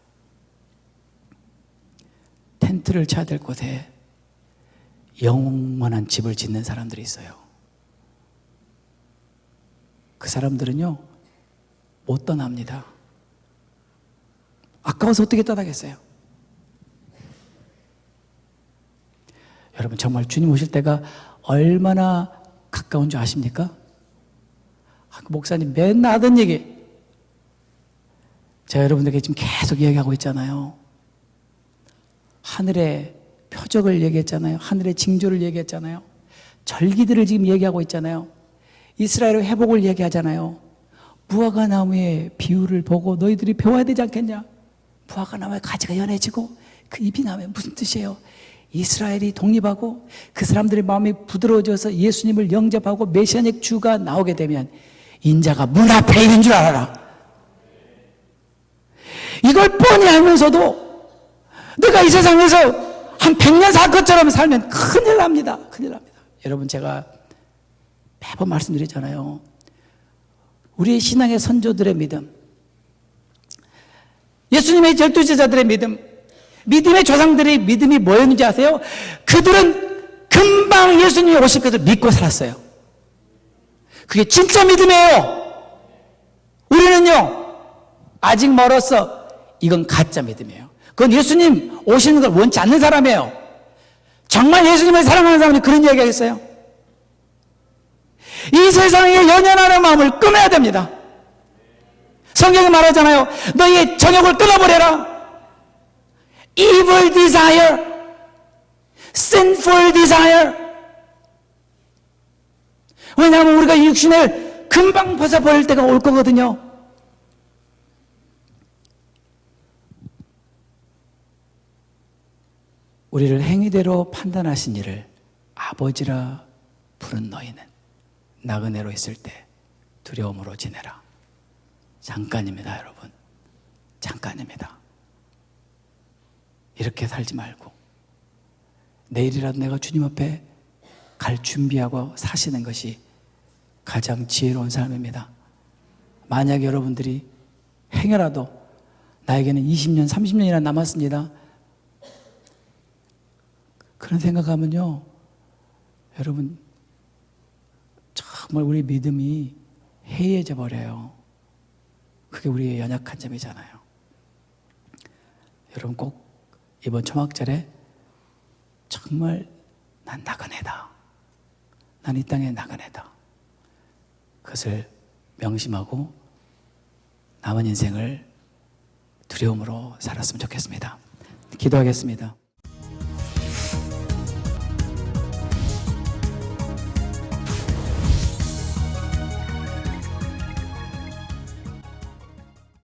텐트를 쳐야 될 곳에 영원한 집을 짓는 사람들이 있어요. 그 사람들은요 못 떠납니다. 아까워서 어떻게 떠나겠어요? 여러분 정말 주님 오실 때가 얼마나 가까운 줄 아십니까? 그 목사님 맨날 하던 얘기 제가 여러분들에게 지금 계속 얘기하고 있잖아요. 하늘의 표적을 얘기했잖아요. 하늘의 징조를 얘기했잖아요. 절기들을 지금 얘기하고 있잖아요. 이스라엘의 회복을 얘기하잖아요. 무화과 나무의 비유를 보고 너희들이 배워야 되지 않겠냐? 무화과 나무의 가지가 연해지고 그 잎이 나면 무슨 뜻이에요? 이스라엘이 독립하고 그 사람들의 마음이 부드러워져서 예수님을 영접하고 메시아닉 주가 나오게 되면 인자가 문 앞에 있는 줄 알아라. 이걸 뻔히 알면서도 내가 이 세상에서 한 100년 살 것처럼 살면 큰일 납니다. 큰일 납니다. 여러분 제가 매번 말씀드리잖아요. 우리의 신앙의 선조들의 믿음, 예수님의 12제자들의 믿음의 조상들의 믿음이 뭐였는지 아세요? 그들은 금방 예수님이 오실 것을 믿고 살았어요. 그게 진짜 믿음이에요. 우리는요 아직 멀었어. 이건 가짜 믿음이에요. 그건 예수님 오시는 걸 원치 않는 사람이에요. 정말 예수님을 사랑하는 사람이 그런 이야기 하겠어요? 이 세상에 연연하는 마음을 끊어야 됩니다. 성경이 말하잖아요. 너희의 정욕을 끊어버려라. Evil desire, sinful desire. 왜냐하면 우리가 육신을 금방 벗어버릴 때가 올 거거든요. 우리를 행위대로 판단하신 이를 아버지라 부른 너희는 나그네로 있을 때 두려움으로 지내라. 잠깐입니다, 여러분. 잠깐입니다. 이렇게 살지 말고 내일이라도 내가 주님 앞에 갈 준비하고 사시는 것이 가장 지혜로운 삶입니다. 만약 여러분들이 행여라도 나에게는 20년, 30년이나 남았습니다. 그런 생각하면요, 여러분 정말 우리 믿음이 해이해져 버려요. 그게 우리의 연약한 점이잖아요. 여러분 꼭 이번 초막절에 정말 난 나그네다. 난 이 땅에 나그네다. 그것을 명심하고 남은 인생을 두려움으로 살았으면 좋겠습니다. 기도하겠습니다.